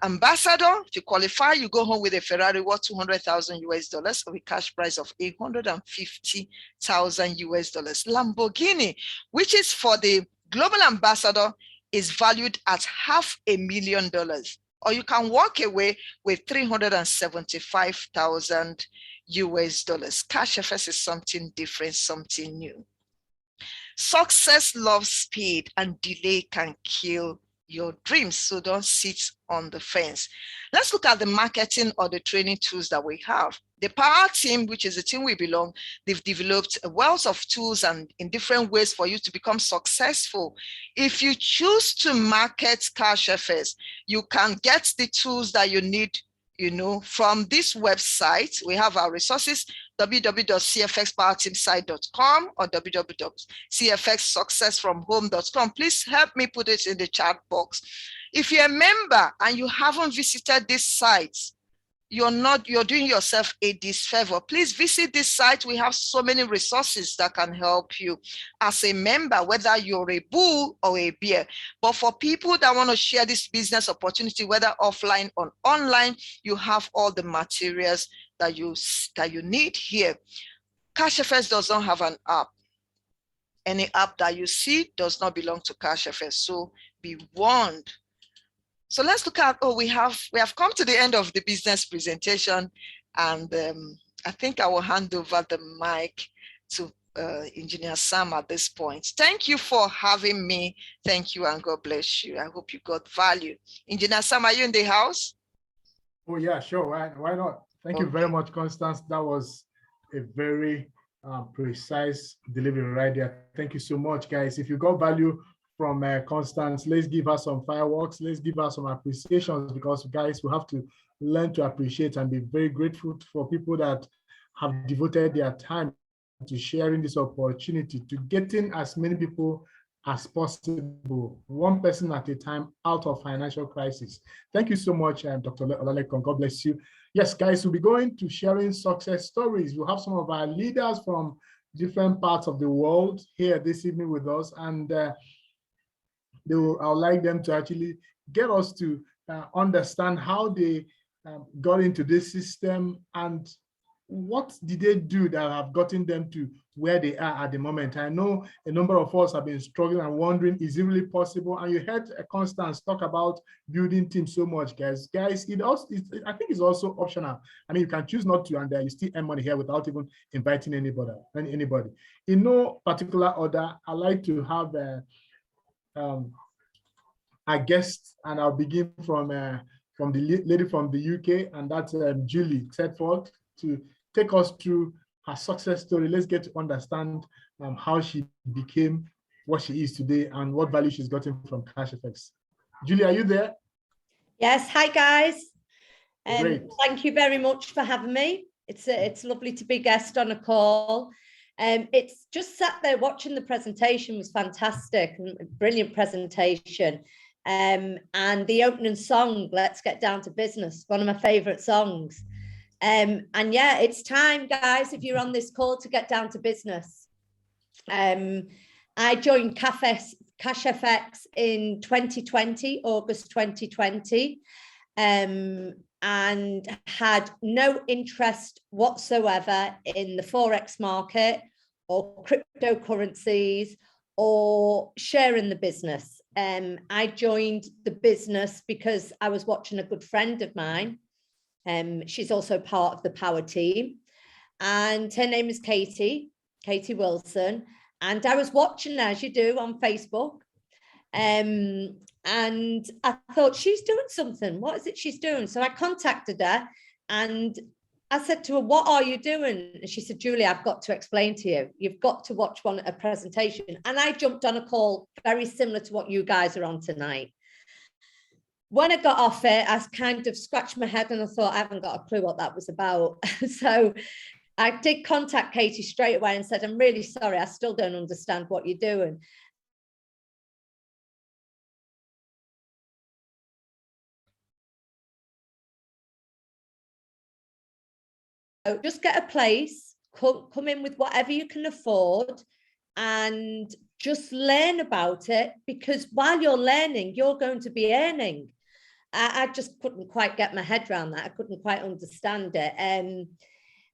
Ambassador, if you qualify, you go home with a Ferrari worth $200,000 or a cash prize of $850,000. Lamborghini, which is for the global ambassador, is valued at $500,000. Or you can walk away with $375,000. Cashfx is something different, something new. Success loves speed and delay can kill your dreams. So don't sit on the fence. Let's look at the marketing or the training tools that we have. The Power Team, which is the team we belong, they've developed a wealth of tools and in different ways for you to become successful. If you choose to market Cashfx, you can get the tools that you need, from this website. We have our resources, www.cfxpowerteamsite.com or www.cfxsuccessfromhome.com. Please help me put it in the chat box. If you're a member and you haven't visited this site, you're doing yourself a disfavor. Please visit this site. We have so many resources that can help you as a member, whether you're a bull or a bear. But for people that want to share this business opportunity, whether offline or online, you have all the materials that you need here. Cashfx does not have an app. Any app that you see does not belong to Cashfx, so be warned. So let's look at, we have come to the end of the business presentation, and I think I will hand over the mic to Engineer Sam at this point. Thank you for having me. Thank you, and God bless you. I hope you got value. Engineer Sam, are you in the house? Oh yeah, sure. Why not? Thank you very much, Constance. That was a very precise delivery right there. Thank you so much, guys. If you got value from Constance, let's give her some fireworks. Let's give her some appreciations, because guys, we have to learn to appreciate and be very grateful for people that have devoted their time to sharing this opportunity, to getting as many people as possible, one person at a time, out of financial crisis. Thank you so much, Dr. Olalekon. God bless you. Yes, guys, we'll be going to sharing success stories. We'll have some of our leaders from different parts of the world here this evening with us, and I would like them to actually get us to understand how they got into this system and what did they do that have gotten them to where they are at the moment. I know a number of us have been struggling and wondering, is it really possible? And you heard Constance talk about building teams so much, guys. Guys, I think it's also optional. I mean, you can choose not to, and you still earn money here without even inviting anybody. In no particular order, I like to have a guest, and I'll begin from the lady from the UK, and that's Julie Tedford, to take us through her success story. Let's get to understand how she became what she is today and what value she's gotten from Cashfx. Julie, are you there? Yes. Hi, guys. Great. Thank you very much for having me. It's lovely to be a guest on a call. It's just sat there watching the presentation was fantastic, brilliant presentation. And the opening song, Let's Get Down to Business, one of my favorite songs. And yeah, it's time, guys, if you're on this call, to get down to business. I joined Cashfx in 2020, August 2020, and had no interest whatsoever in the Forex market or cryptocurrencies or sharing the business. I joined the business because I was watching a good friend of mine. She's also part of the Power team, and her name is Katie Wilson. And I was watching, as you do, on Facebook. And I thought, she's doing something. What is it she's doing? So I contacted her and I said to her, what are you doing? And she said, Julie, I've got to explain to you. You've got to watch a presentation. And I jumped on a call very similar to what you guys are on tonight. When I got off it, I kind of scratched my head and I thought, I haven't got a clue what that was about. So I did contact Katie straight away and said, I'm really sorry, I still don't understand what you're doing. So just get a place, come in with whatever you can afford and just learn about it, because while you're learning, you're going to be earning. I just couldn't quite get my head around that. I couldn't quite understand it.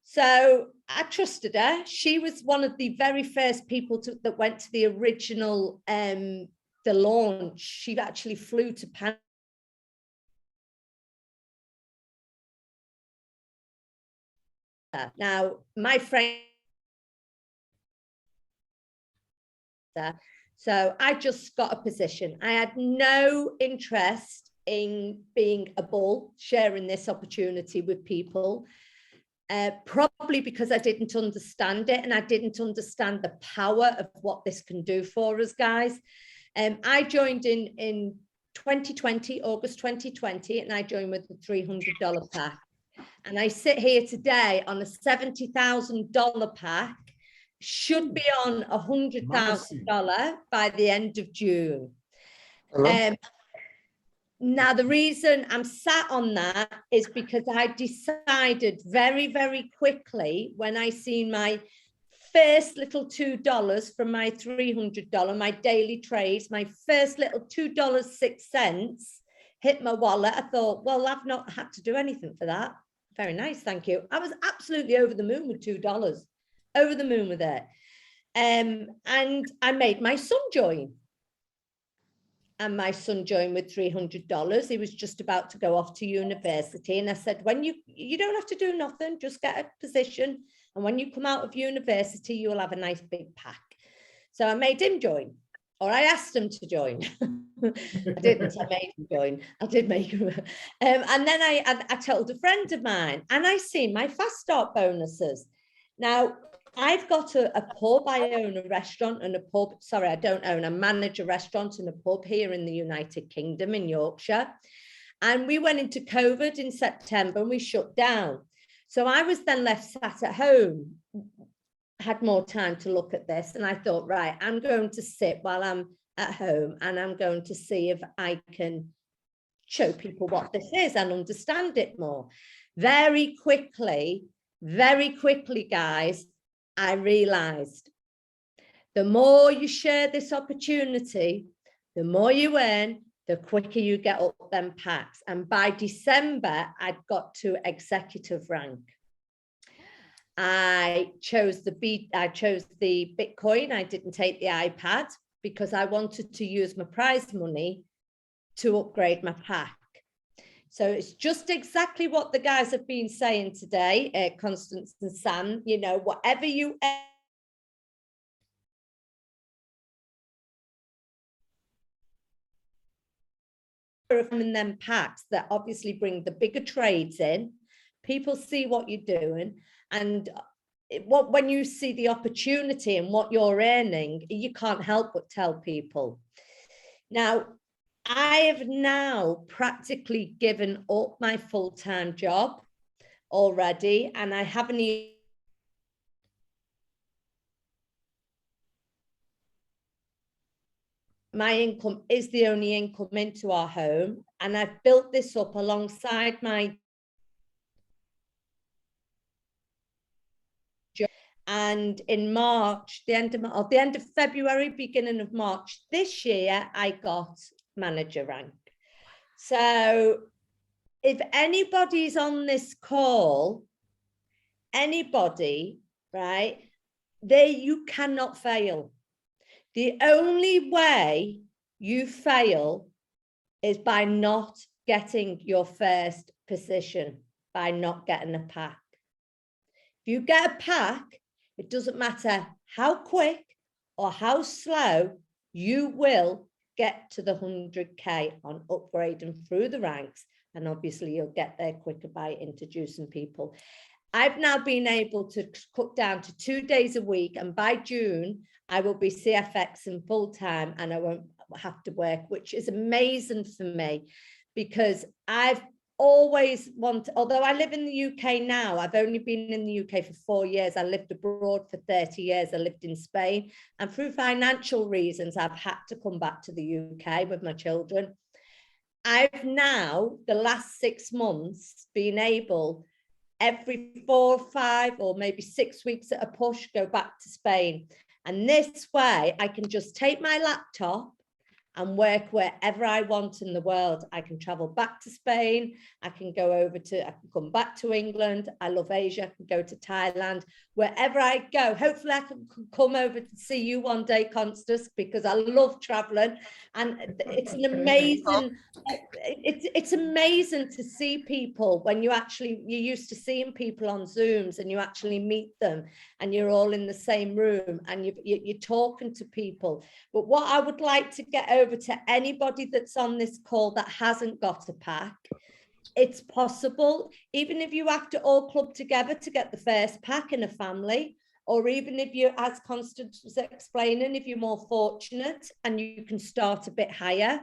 So I trusted her. She was one of the very first people that went to the original, the launch. She actually flew to Panama. Now, my friend, so I just got a position. I had no interest in being a bull, sharing this opportunity with people, probably because I didn't understand it and I didn't understand the power of what this can do for us, guys. I joined in 2020, August 2020, and I joined with the $300 pack. And I sit here today on a $70,000 pack, should be on $100,000 by the end of June. Now, the reason I'm sat on that is because I decided very, very quickly when I seen my first little $2 from my $300, my daily trades, my first little $2.06 hit my wallet. I thought, well, I've not had to do anything for that. Very nice, thank you. I was absolutely over the moon with $2, over the moon with it. And I made my son join. And my son joined with $300. He was just about to go off to university. And I said, when you don't have to do nothing, just get a position. And when you come out of university, you'll have a nice big pack. So I made him join, or I asked him to join. I didn't, I made him join. I did make him. And then I told a friend of mine, and I seen my fast start bonuses. Now, I've got a pub. I own a restaurant and a pub. Sorry, I don't own. I manage a restaurant and a pub here in the United Kingdom in Yorkshire. And we went into COVID in September and we shut down. So I was then left sat at home, had more time to look at this. And I thought, right, I'm going to sit while I'm at home and I'm going to see if I can show people what this is and understand it more. Very quickly, guys, I realized the more you share this opportunity, the more you earn, the quicker you get up them packs. And by December, I'd got to executive rank. I chose the Bitcoin. I didn't take the iPad because I wanted to use my prize money to upgrade my pack. So it's just exactly what the guys have been saying today, Constance and Sam, you know, whatever you in them packs that obviously bring the bigger trades in, people see what you're doing, and when you see the opportunity and what you're earning, you can't help but tell people. Now, I have now practically given up my full-time job already, and I haven't even my income is the only income into our home, and I've built this up alongside my job. And in March, the end of February, beginning of March this year, I got manager rank. So if anybody's on this call, anybody, right, you cannot fail. The only way you fail is by not getting your first position, by not getting a pack. If you get a pack, it doesn't matter how quick or how slow, you will get to the 100K on upgrading through the ranks. And obviously you'll get there quicker by introducing people. I've now been able to cut down to 2 days a week. And by June, I will be CFX in full time and I won't have to work, which is amazing for me because I've always wanted, although I live in the UK now, I've only been in the UK for 4 years. I lived abroad for 30 years. I lived in Spain, and through financial reasons, I've had to come back to the UK with my children. I've now, the last 6 months, been able every 4 or 5 or maybe 6 weeks at a push, go back to Spain. And this way I can just take my laptop and work wherever I want in the world. I can travel back to Spain. I can come back to England. I love Asia. I can go to Thailand, wherever I go. Hopefully I can come over to see you one day, Constance, because I love traveling. And it's an amazing, it's amazing to see people when you're used to seeing people on Zooms and you actually meet them and you're all in the same room and you're talking to people. But what I would like to get over to anybody that's on this call that hasn't got a pack, it's possible, even if you have to all club together to get the first pack in a family, or even if you, as Constance was explaining, if you're more fortunate and you can start a bit higher.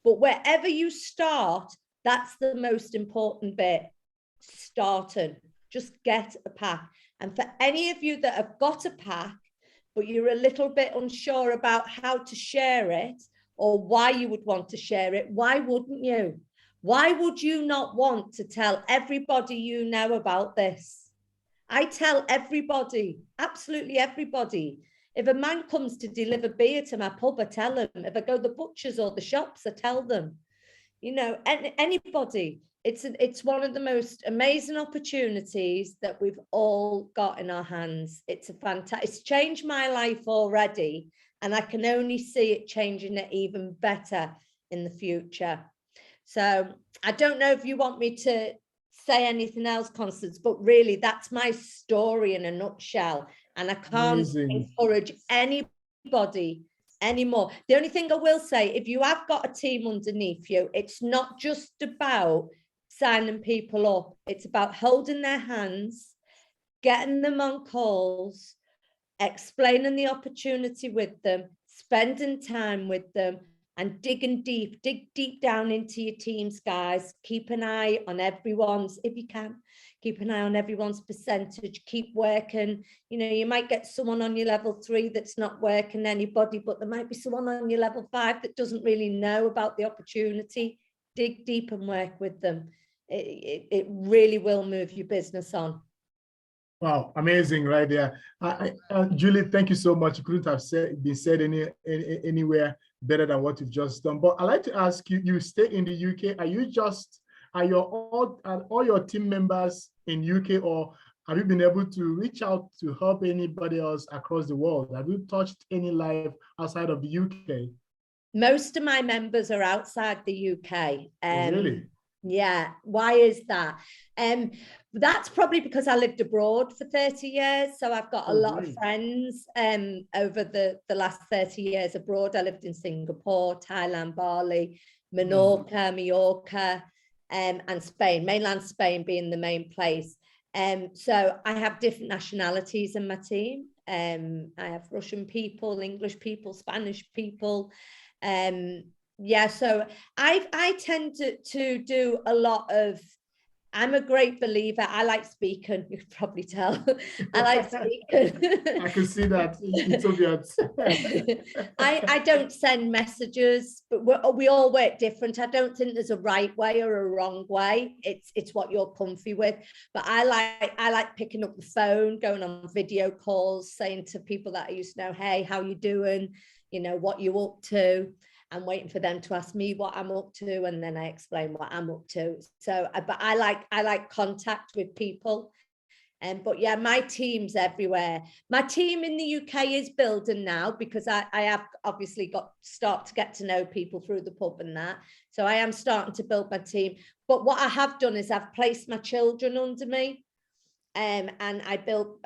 But wherever you start, that's the most important bit, starting. Just get a pack. And for any of you that have got a pack, but you're a little bit unsure about how to share it or why you would want to share it, why wouldn't you? Why would you not want to tell everybody you know about this? I tell everybody, absolutely everybody. If a man comes to deliver beer to my pub, I tell him. If I go to the butchers or the shops, I tell them. You know, anybody. It's one of the most amazing opportunities that we've all got in our hands. It's changed my life already, and I can only see it changing it even better in the future. So I don't know if you want me to say anything else, Constance, but really that's my story in a nutshell. And I can't encourage anybody anymore. The only thing I will say, if you have got a team underneath you, it's not just about signing people up. It's about holding their hands, getting them on calls, explaining the opportunity with them, spending time with them, and dig deep down into your teams, guys. Keep an eye on everyone's, if you can, keep an eye on everyone's percentage, keep working. You know, you might get someone on your level 3 that's not working anybody, but there might be someone on your level 5 that doesn't really know about the opportunity. Dig deep and work with them. It really will move your business on. Wow, amazing right there. Julie, thank you so much. You couldn't have been said anywhere better than what you've just done. But I'd like to ask you, you stay in the UK. Are all your team members in UK, or have you been able to reach out to help anybody else across the world? Have you touched any life outside of the UK? Most of my members are outside the UK. Really? Yeah. Why is that? That's probably because I lived abroad for 30 years. So I've got a lot of friends over the last 30 years abroad. I lived in Singapore, Thailand, Bali, Mallorca, and Spain, mainland Spain being the main place. So I have different nationalities in my team. I have Russian people, English people, Spanish people. Yeah, so I tend to do a lot of, I'm a great believer. I like speaking, you could probably tell. I like speaking. I can see that. It's obvious. I don't send messages, but we all work different. I don't think there's a right way or a wrong way. It's what you're comfy with. But I like picking up the phone, going on video calls, saying to people that I used to know, hey, how you doing? You know, what you up to? I'm waiting for them to ask me what I'm up to, and then I explain what I'm up to. So, but I like contact with people. But yeah, my team's everywhere. My team in the UK is building now because I have obviously start to get to know people through the pub and that. So I am starting to build my team. But what I have done is I've placed my children under me, and I build.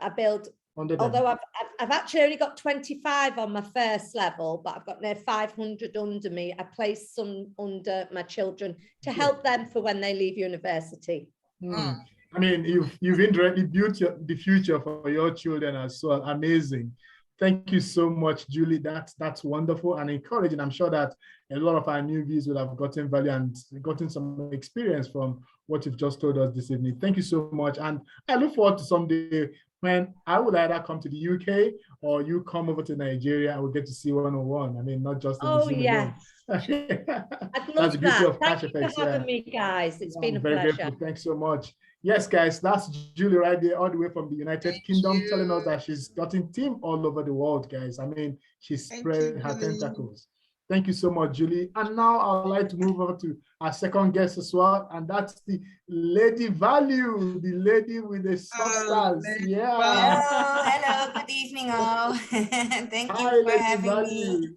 Although I've actually only got 25 on my first level, but I've got near 500 under me. I placed some under my children to help them for when they leave university. I mean, you've indirectly built the future for your children as well. Amazing. Thank you so much, Julie. That's wonderful and encouraging. I'm sure that a lot of our newbies will have gotten value and gotten some experience from what you've just told us this evening. Thank you so much. And I look forward to someday when I would either come to the UK or you come over to Nigeria and we'll get to see one-on-one. I mean, not just in the Zoom yes. I'd love that. Thank you for having me, guys. It's been a pleasure. Grateful. Thanks so much. Yes, guys, that's Julie right there, all the way from the United Kingdom, telling us that she's gotten team all over the world, guys. I mean, she's spread her tentacles. Thank you so much, Julie. And now I'd like to move over to our second guest as well, and that's the Lady Value, the lady with the substance. Hello, good evening all. Thank you for having me.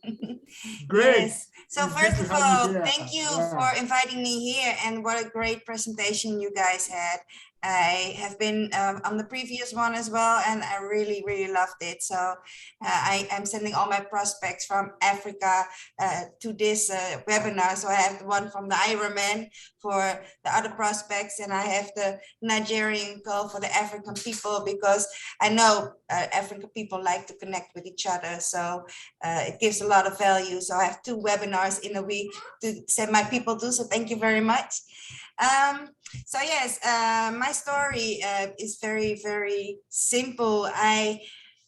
Great. Yes. So first of all, thank you for inviting me here, and what a great presentation you guys had. I have been on the previous one as well, and I really, really loved it. So I am sending all my prospects from Africa to this webinar. So I have the one from the Ironman for the other prospects, and I have the Nigerian call for the African people, because I know African people like to connect with each other. So it gives a lot of value. So I have 2 webinars in a week to send my people to. So thank you very much. So yes, my story is very, very simple. I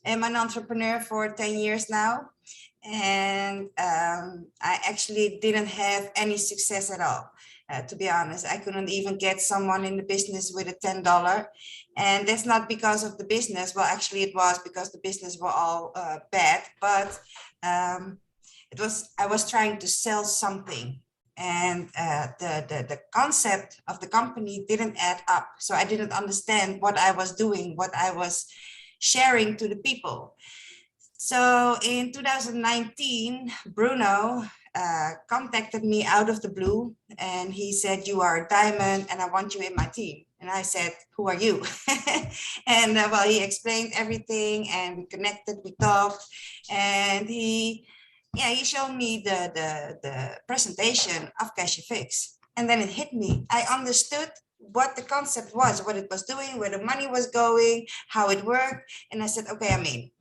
am an entrepreneur for 10 years now, and I actually didn't have any success at all. To be honest, I couldn't even get someone in the business with a $10, and that's not because of the business. Well, actually it was because the business were all bad, but I was trying to sell something. And the concept of the company didn't add up. So I didn't understand what I was doing, what I was sharing to the people. So in 2019, Bruno contacted me out of the blue, and he said, "You are a diamond and I want you in my team." And I said, "Who are you?" And well, he explained everything, and we connected, we talked, and he showed me the presentation of Cashfx, and then it hit me. I understood what the concept was, what it was doing, where the money was going, how it worked, and I said, "Okay, I'm in."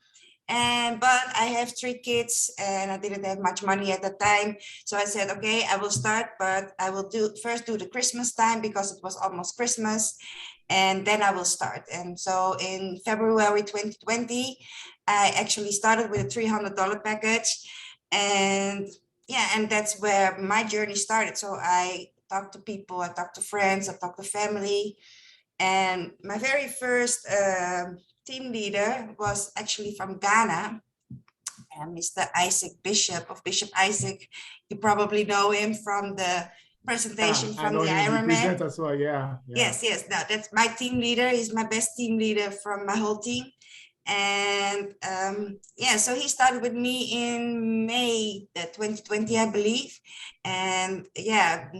But I have 3 kids, and I didn't have much money at the time, so I said, "Okay, I will start, but I will first do the Christmas time, because it was almost Christmas, and then I will start." And so in February 2020, I actually started with a $300 package. And that's where my journey started. So I talked to people, I talked to friends, I talked to family. And my very first team leader was actually from Ghana, Mr. Isaac Bishop of Bishop Isaac. You probably know him from the presentation from the Ironman. As well, Yes. No, that's my team leader. He's my best team leader from my whole team. And so he started with me in May 2020, I believe. And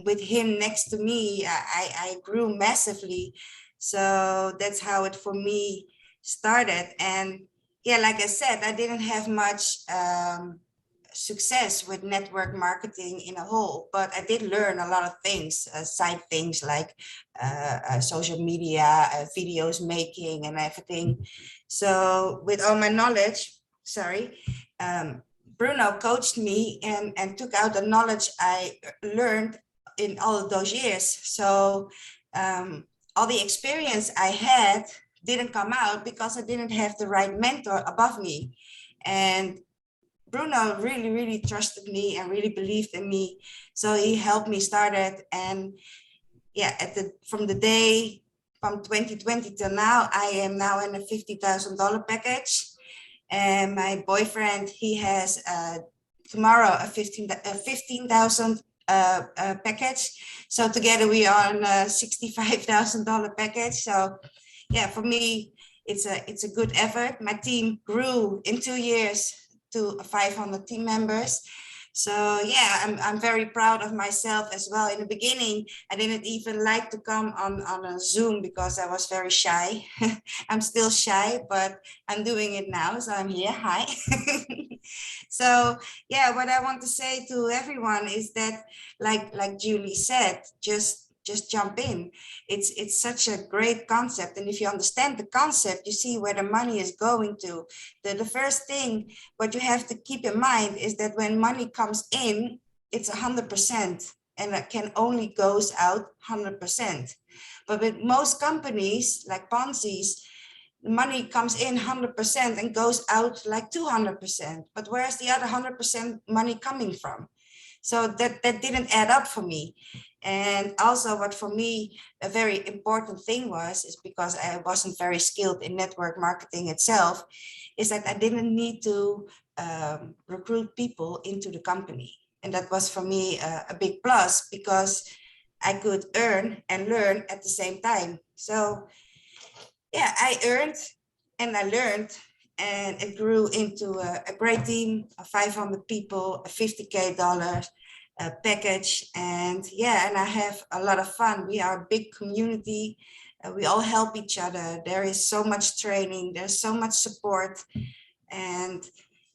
with him next to me, I grew massively. So that's how it for me started. And like I said, I didn't have much success with network marketing in a whole, but I did learn a lot of things, side things like social media, videos making and everything. So with all my knowledge, Bruno coached me and took out the knowledge I learned in all of those years. So all the experience I had didn't come out because I didn't have the right mentor above me. And Bruno really, really trusted me and really believed in me. So he helped me start it. And from the day from 2020 till now, I am now in a $50,000 package. And my boyfriend, he has tomorrow a $15,000 package. So together we are on a $65,000 package. So for me, it's a good effort. My team grew in 2 years to 500 team members. So yeah, I'm very proud of myself as well. In the beginning, I didn't even like to come on a Zoom because I was very shy. I'm still shy, but I'm doing it now. So I'm here, hi. So yeah, what I want to say to everyone is that, like Julie said, just jump in. It's such a great concept. And if you understand the concept, you see where the money is going to. The first thing what you have to keep in mind is that when money comes in, it's 100% and it can only goes out 100%. But with most companies like Ponzi's, money comes in 100% and goes out like 200%. But where's the other 100% money coming from? So that didn't add up for me. And also what for me a very important thing is because I wasn't very skilled in network marketing itself, is that I didn't need to recruit people into the company. And that was for me a big plus because I could earn and learn at the same time. So yeah, I earned and I learned, and it grew into a great team of 500 people, a $50K package. And yeah, and I have a lot of fun. We are a big community. We all help each other. There is so much training. There's so much support. And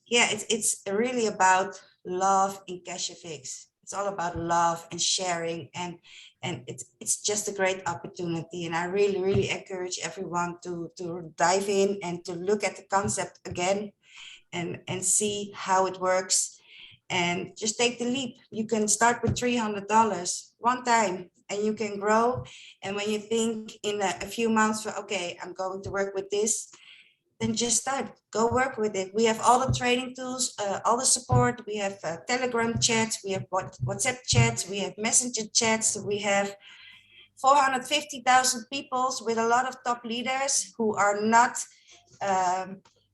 yeah, it's really about love in Cashfx. It's all about love and sharing, and it's just a great opportunity. And I really encourage everyone to dive in and to look at the concept again and see how it works. And just take the leap. You can start with $300 one time and you can grow. And when you think in a few months, okay, I'm going to work with this, then just start, go work with it. We have all the training tools, all the support. We have Telegram chats, we have WhatsApp chats, we have Messenger chats. We have 450,000 people with a lot of top leaders who are not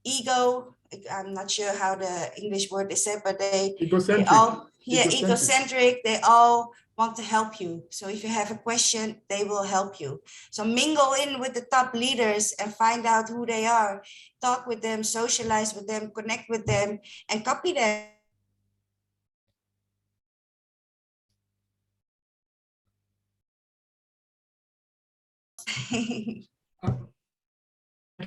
ego. I'm not sure how the English word is said, but they all, yeah, egocentric. They all want to help you. So if you have a question, they will help you. So mingle in with the top leaders and find out who they are. Talk with them, socialize with them, connect with them, and copy them.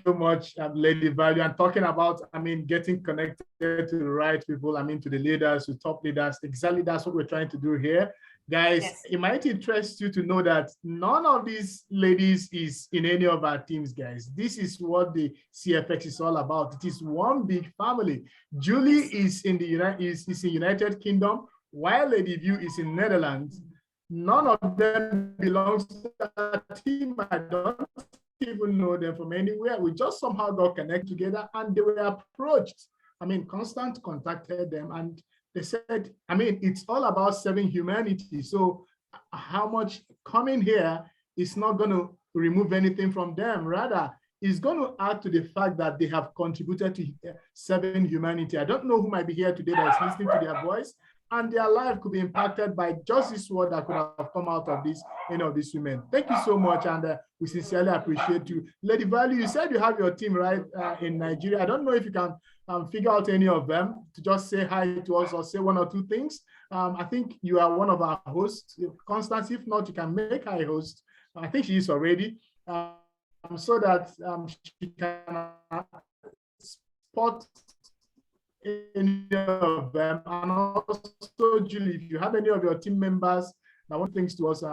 So much, Lady Value, and talking about, getting connected to the right people, to the leaders, to top leaders. Exactly, that's what we're trying to do here. Guys, yes. It might interest you to know that none of these ladies is in any of our teams, guys. This is what the CFX is all about. It is one big family. Julie is in the United Kingdom, while Lady View is in Netherlands. None of them belongs to our team. I don't even know them from anywhere. We just somehow got connected together and they were approached. Constant contacted them and they said, it's all about serving humanity. So how much coming here is not going to remove anything from them. Rather, it's going to add to the fact that they have contributed to serving humanity. I don't know who might be here today that is listening to their voice, and their life could be impacted by just this word that could have come out of this, these women. Thank you so much, and we sincerely appreciate you. Lady Value, you said you have your team right in Nigeria. I don't know if you can figure out any of them to just say hi to us or say one or two things. I think you are one of our hosts. Constance, if not, you can make her a host. I think she is already, so that she can spot any of them. And also, Julie, if you have any of your team members that want things to us,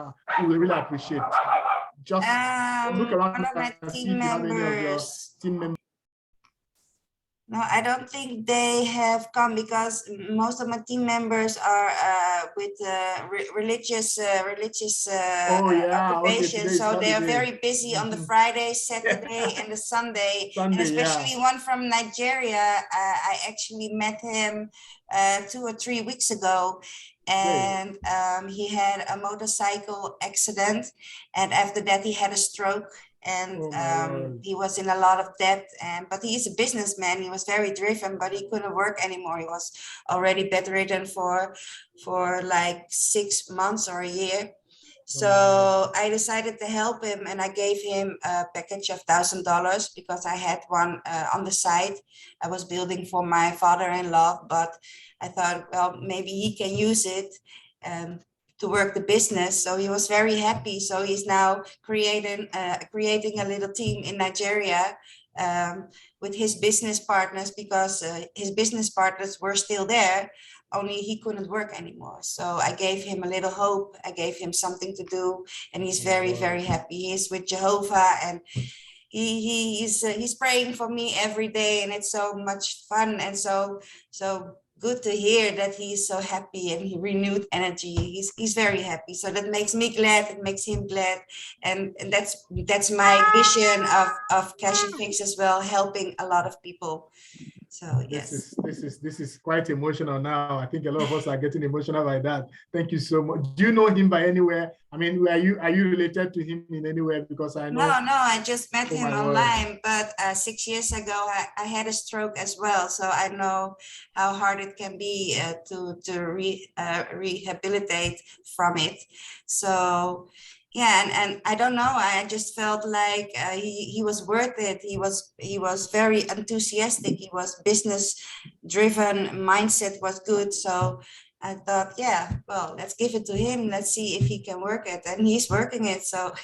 we will really appreciate. Just look around and see if you have any of your team members. No, I don't think they have come because most of my team members are with religious occupation. Okay, so they are very busy on the Friday, Saturday, and the Sunday. And especially one from Nigeria. I actually met him 2 or 3 weeks ago. And he had a motorcycle accident. And after that, he had a stroke. And he was in a lot of debt, but he is a businessman. He was very driven, but he couldn't work anymore. He was already bedridden for like 6 months or a year. So I decided to help him, and I gave him a package of $1,000 because I had one on the side I was building for my father-in-law, but I thought, well, maybe he can use it to work the business. So he was very happy. So he's now creating a little team in Nigeria with his business partners, because his business partners were still there, only he couldn't work anymore. So I gave him a little hope. I gave him something to do, and he's very, very happy. He's with Jehovah, and he's praying for me every day, and it's so much fun and so good to hear that he's so happy and he renewed energy. He's very happy. So that makes me glad. It makes him glad, and that's my vision of Cashfx as well, helping a lot of people. So yes, this is quite emotional now. I think a lot of us are getting emotional by that. Thank you so much. Do you know him by anywhere? I mean, are you related to him in any way? Because I know. No, I just met him online, but 6 years ago I had a stroke as well. So I know how hard it can be to rehabilitate from it. So yeah, and I don't know, I just felt like he was worth it. He was very enthusiastic. He was business driven, mindset was good. So I thought, yeah, well, let's give it to him. Let's see if he can work it, and he's working it. So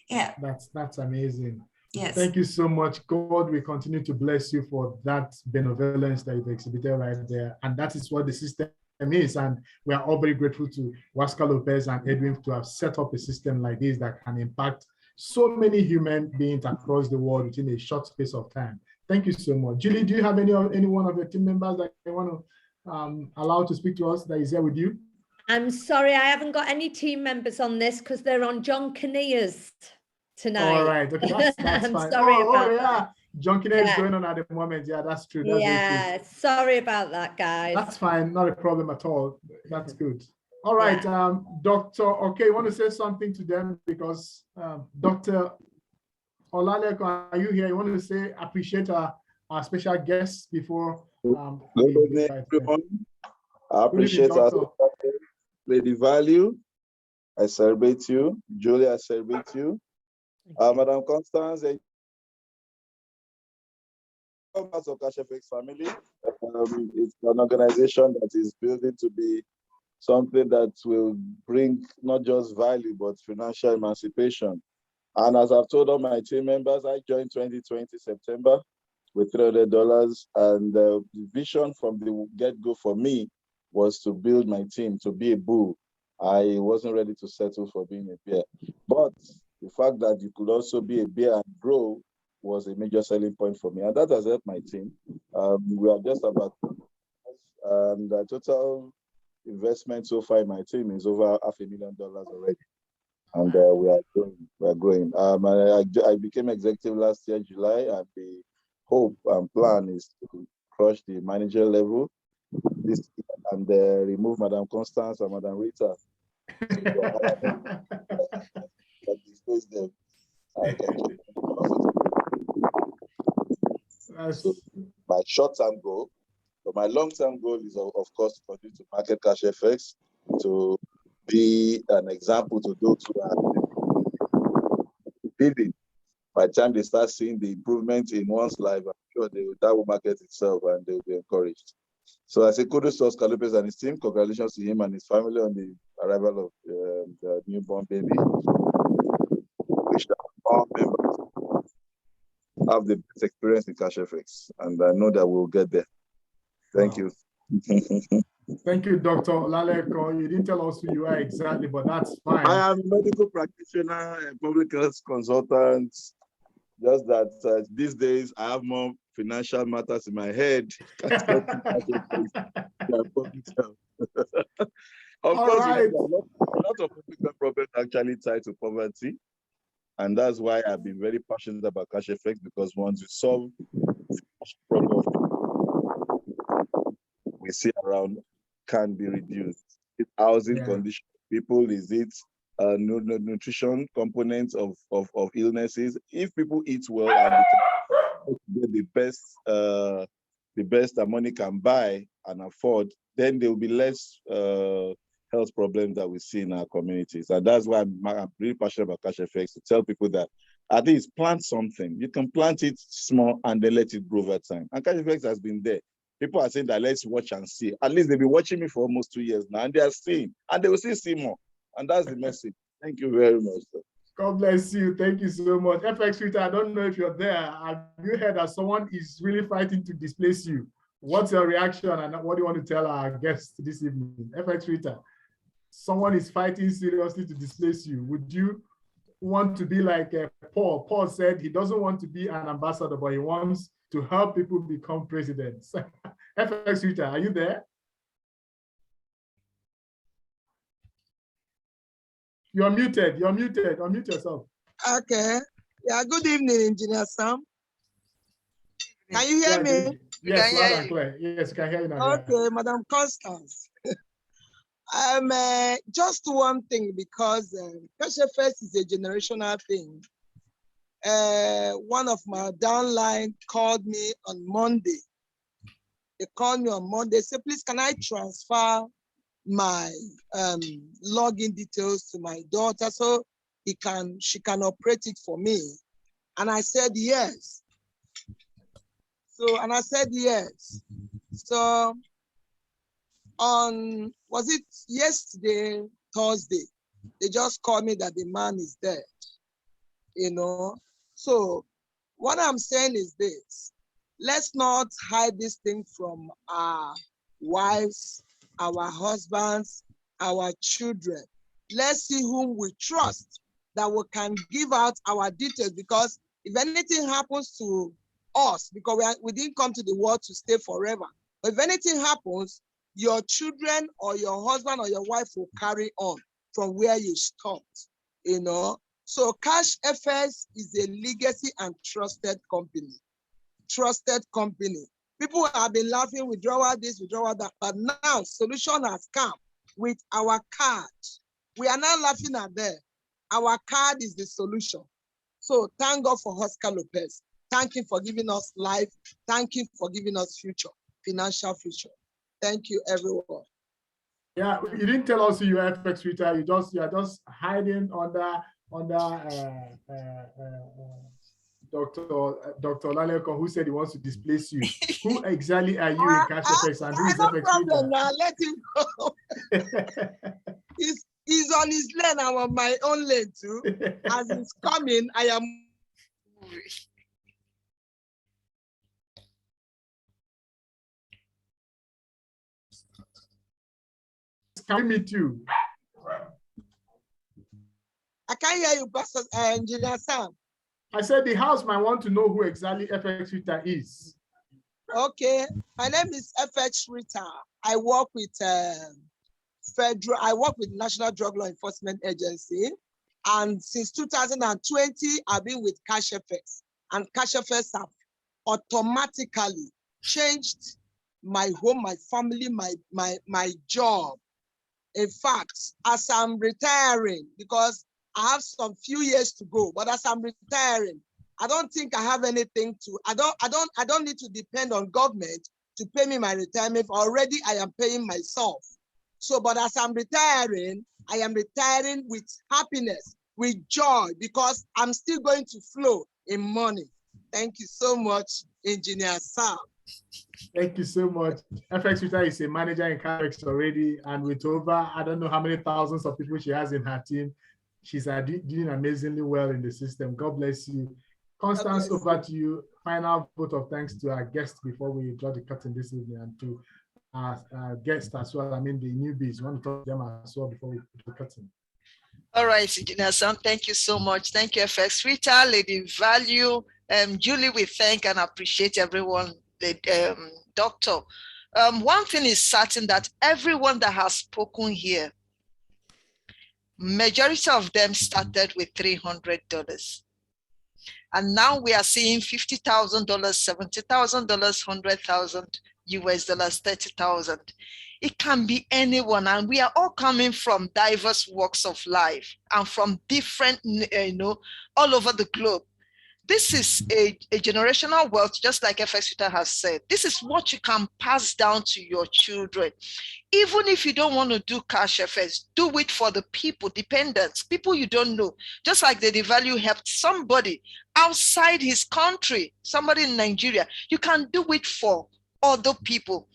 yeah, that's amazing. Yes. Thank you so much. God will continue to bless you for that benevolence that you've exhibited right there, and that is what the system is. And we are all very grateful to Huascar Lopez and Edwin to have set up a system like this that can impact so many human beings across the world within a short space of time. Thank you so much. Julie, do you have any one of your team members that you want to allow to speak to us that is here with you? I'm sorry, I haven't got any team members on this because they're on John Kinnear's tonight. All right, okay, that's I'm fine. sorry about yeah. that. John Kinnear is going on at the moment. Yeah, that's true. That's sorry about that, guys. That's fine, not a problem at all. That's good. All right, Dr. Okay, you want to say something to them, because Dr. Olaleko, are you here? You want to say appreciate our special guests before? Good evening, everyone. I appreciate our Lady Value. I celebrate you. Julia, I celebrate you. Madam Constance, members of Cashfx family. It's an organization that is building to be something that will bring not just value, but financial emancipation. And as I've told all my team members, I joined 2020 September with $300. And the vision from the get-go for me was to build my team, to be a bull. I wasn't ready to settle for being a bear. But the fact that you could also be a bear and grow was a major selling point for me. And that has helped my team. We are just about, and the total investment so far in my team is over $500,000 already. And we are growing. I became executive last year, July, and the hope and plan is to crush the manager level this year and remove Madam Constance and Madam Rita. So my short-term goal, but my long-term goal is, of course, to continue to market Cashfx, to be an example to those who are building. By the time they start seeing the improvement in one's life, I'm sure that will market itself and they will be encouraged. So I say kudos to Huascar Lopez and his team. Congratulations to him and his family on the arrival of the newborn baby. Wish that all members have the best experience in Cashfx, and I know that we'll get there. Thank you. Thank you, Dr. Olaleko. You didn't tell us who you are exactly, but that's fine. I am a medical practitioner, a public health consultant. Just that these days I have more financial matters in my head. Of course, right. A lot of public problems actually tied to poverty. And that's why I've been very passionate about Cashfx, because once you solve the problem we see around can be reduced. It's housing condition, people, is it nutrition components of illnesses. If people eat well and get the best that money can buy and afford, then there will be less health problems that we see in our communities. And that's why I'm really passionate about Cashfx, to tell people that at least plant something. You can plant it small and then let it grow over time. And Cashfx has been there. People are saying that let's watch and see. At least they've been watching me for almost 2 years now, and they are seeing, and they will still see more. And that's the message. Thank you very much, sir. God bless you. Thank you so much. FX Twitter, I don't know if you're there. Have you heard that someone is really fighting to displace you? What's your reaction and what do you want to tell our guests this evening? FX Twitter, someone is fighting seriously to displace you. Would you want to be like Paul? Paul said he doesn't want to be an ambassador, but he wants to help people become presidents. FX Twitter, are you there? You're muted. You're muted. Unmute yourself. Okay. Yeah. Good evening, Engineer Sam. Can you hear me? Yes, loud and clear. Yes, can hear you now. Okay, yeah. Madam Constance. Just one thing, because Cashfx is a generational thing. One of my downline called me on Monday. They called me on Monday. Said, please, can I transfer my login details to my daughter so she can operate it for me? And I said yes. I said yes. So was it yesterday, Thursday, they just called me that the man is dead, you know? So what I'm saying is this: let's not hide this thing from our wives, our husbands, our children. Let's see whom we trust that we can give out our details, because if anything happens to us, because we didn't come to the world to stay forever, but if anything happens, your children or your husband or your wife will carry on from where you stopped, you know? So Cashfx is a legacy and trusted company. Trusted company. People have been laughing, withdrawal this, withdrawal that, but now solution has come with our card. We are not laughing at that. Our card is the solution. So thank God for Oscar Lopez. Thank him for giving us life. Thank him for giving us future, financial future. Thank you, everyone. Yeah, you didn't tell us you are FX Twitter. You are just hiding under Dr. Laleko, who said he wants to displace you. Who exactly are you in Cashfx and who is FX Twitter? Now, let him go. He's on his lane. I'm on my own lane too. As he's coming, I am moving. Can we meet you? I can't hear you, Pastor Engineer Sam. I said the house might want to know who exactly FX Twitter is. Okay, my name is FX Twitter. I work with National Drug Law Enforcement Agency, and since 2020, I've been with Cashfx, and Cashfx have automatically changed my home, my family, my job. In fact, as I'm retiring, because I have some few years to go, but as I'm retiring, I don't think I have anything to, I don't need to depend on government to pay me my retirement. Already I am paying myself. So, but as I'm retiring, I am retiring with happiness, with joy, because I'm still going to flow in money. Thank you so much, Engineer Sam. Thank you so much. FX Twitter is a manager in Cashfx already, and with over, I don't know how many thousands of people she has in her team. She's doing amazingly well in the system. God bless you. Constance, over to you. Final vote of thanks to our guests before we draw the curtain this evening, and to our guests as well. I mean, the newbies. We want to talk to them as well before we put the curtain. All right, Engineer Sam, thank you so much. Thank you, FX Twitter, Lady Value. Julie, we thank and appreciate everyone. The doctor. One thing is certain, that everyone that has spoken here, majority of them started with $300. And now we are seeing $50,000, $70,000, $100,000 US dollars, 30,000. It can be anyone, and we are all coming from diverse walks of life and from different, all over the globe. This is a generational wealth, just like FX Twitter has said. This is what you can pass down to your children. Even if you don't want to do Cashfx, do it for the people, dependents, people you don't know. Just like the devalue helped somebody outside his country, somebody in Nigeria, you can do it for other people.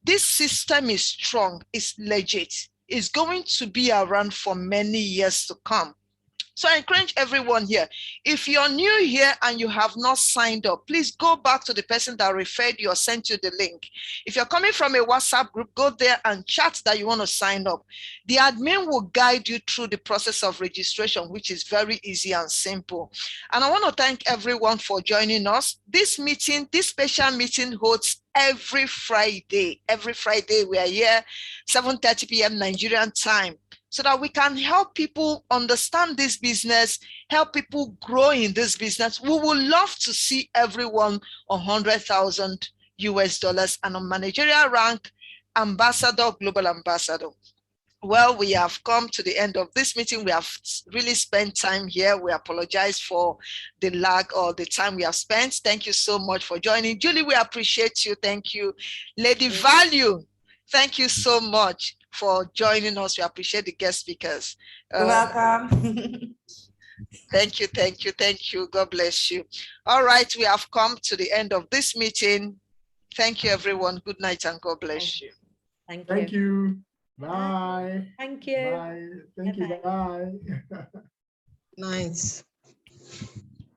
This system is strong, it's legit, it's going to be around for many years to come. So I encourage everyone here, if you're new here and you have not signed up, please go back to the person that referred you or sent you the link. If you're coming from a WhatsApp group, go there and chat that you want to sign up. The admin will guide you through the process of registration, which is very easy and simple. And I want to thank everyone for joining us. This meeting, this special meeting holds every Friday. Every Friday we are here, 7:30 p.m. Nigerian time, so that we can help people understand this business, help people grow in this business. We would love to see everyone $100,000 US and a managerial rank, ambassador, global ambassador. Well, we have come to the end of this meeting. We have really spent time here. We apologize for the lag or the time we have spent. Thank you so much for joining. Julie, we appreciate you. Thank you. Lady Value, thank you so much for joining us. We appreciate the guest speakers. You're welcome. Thank you, thank you, thank you. God bless you. All right, we have come to the end of this meeting. Thank you, everyone. Good night and God bless you. Thank you. Thank you. Bye. Thank you. Bye. Thank you. Bye. Nice.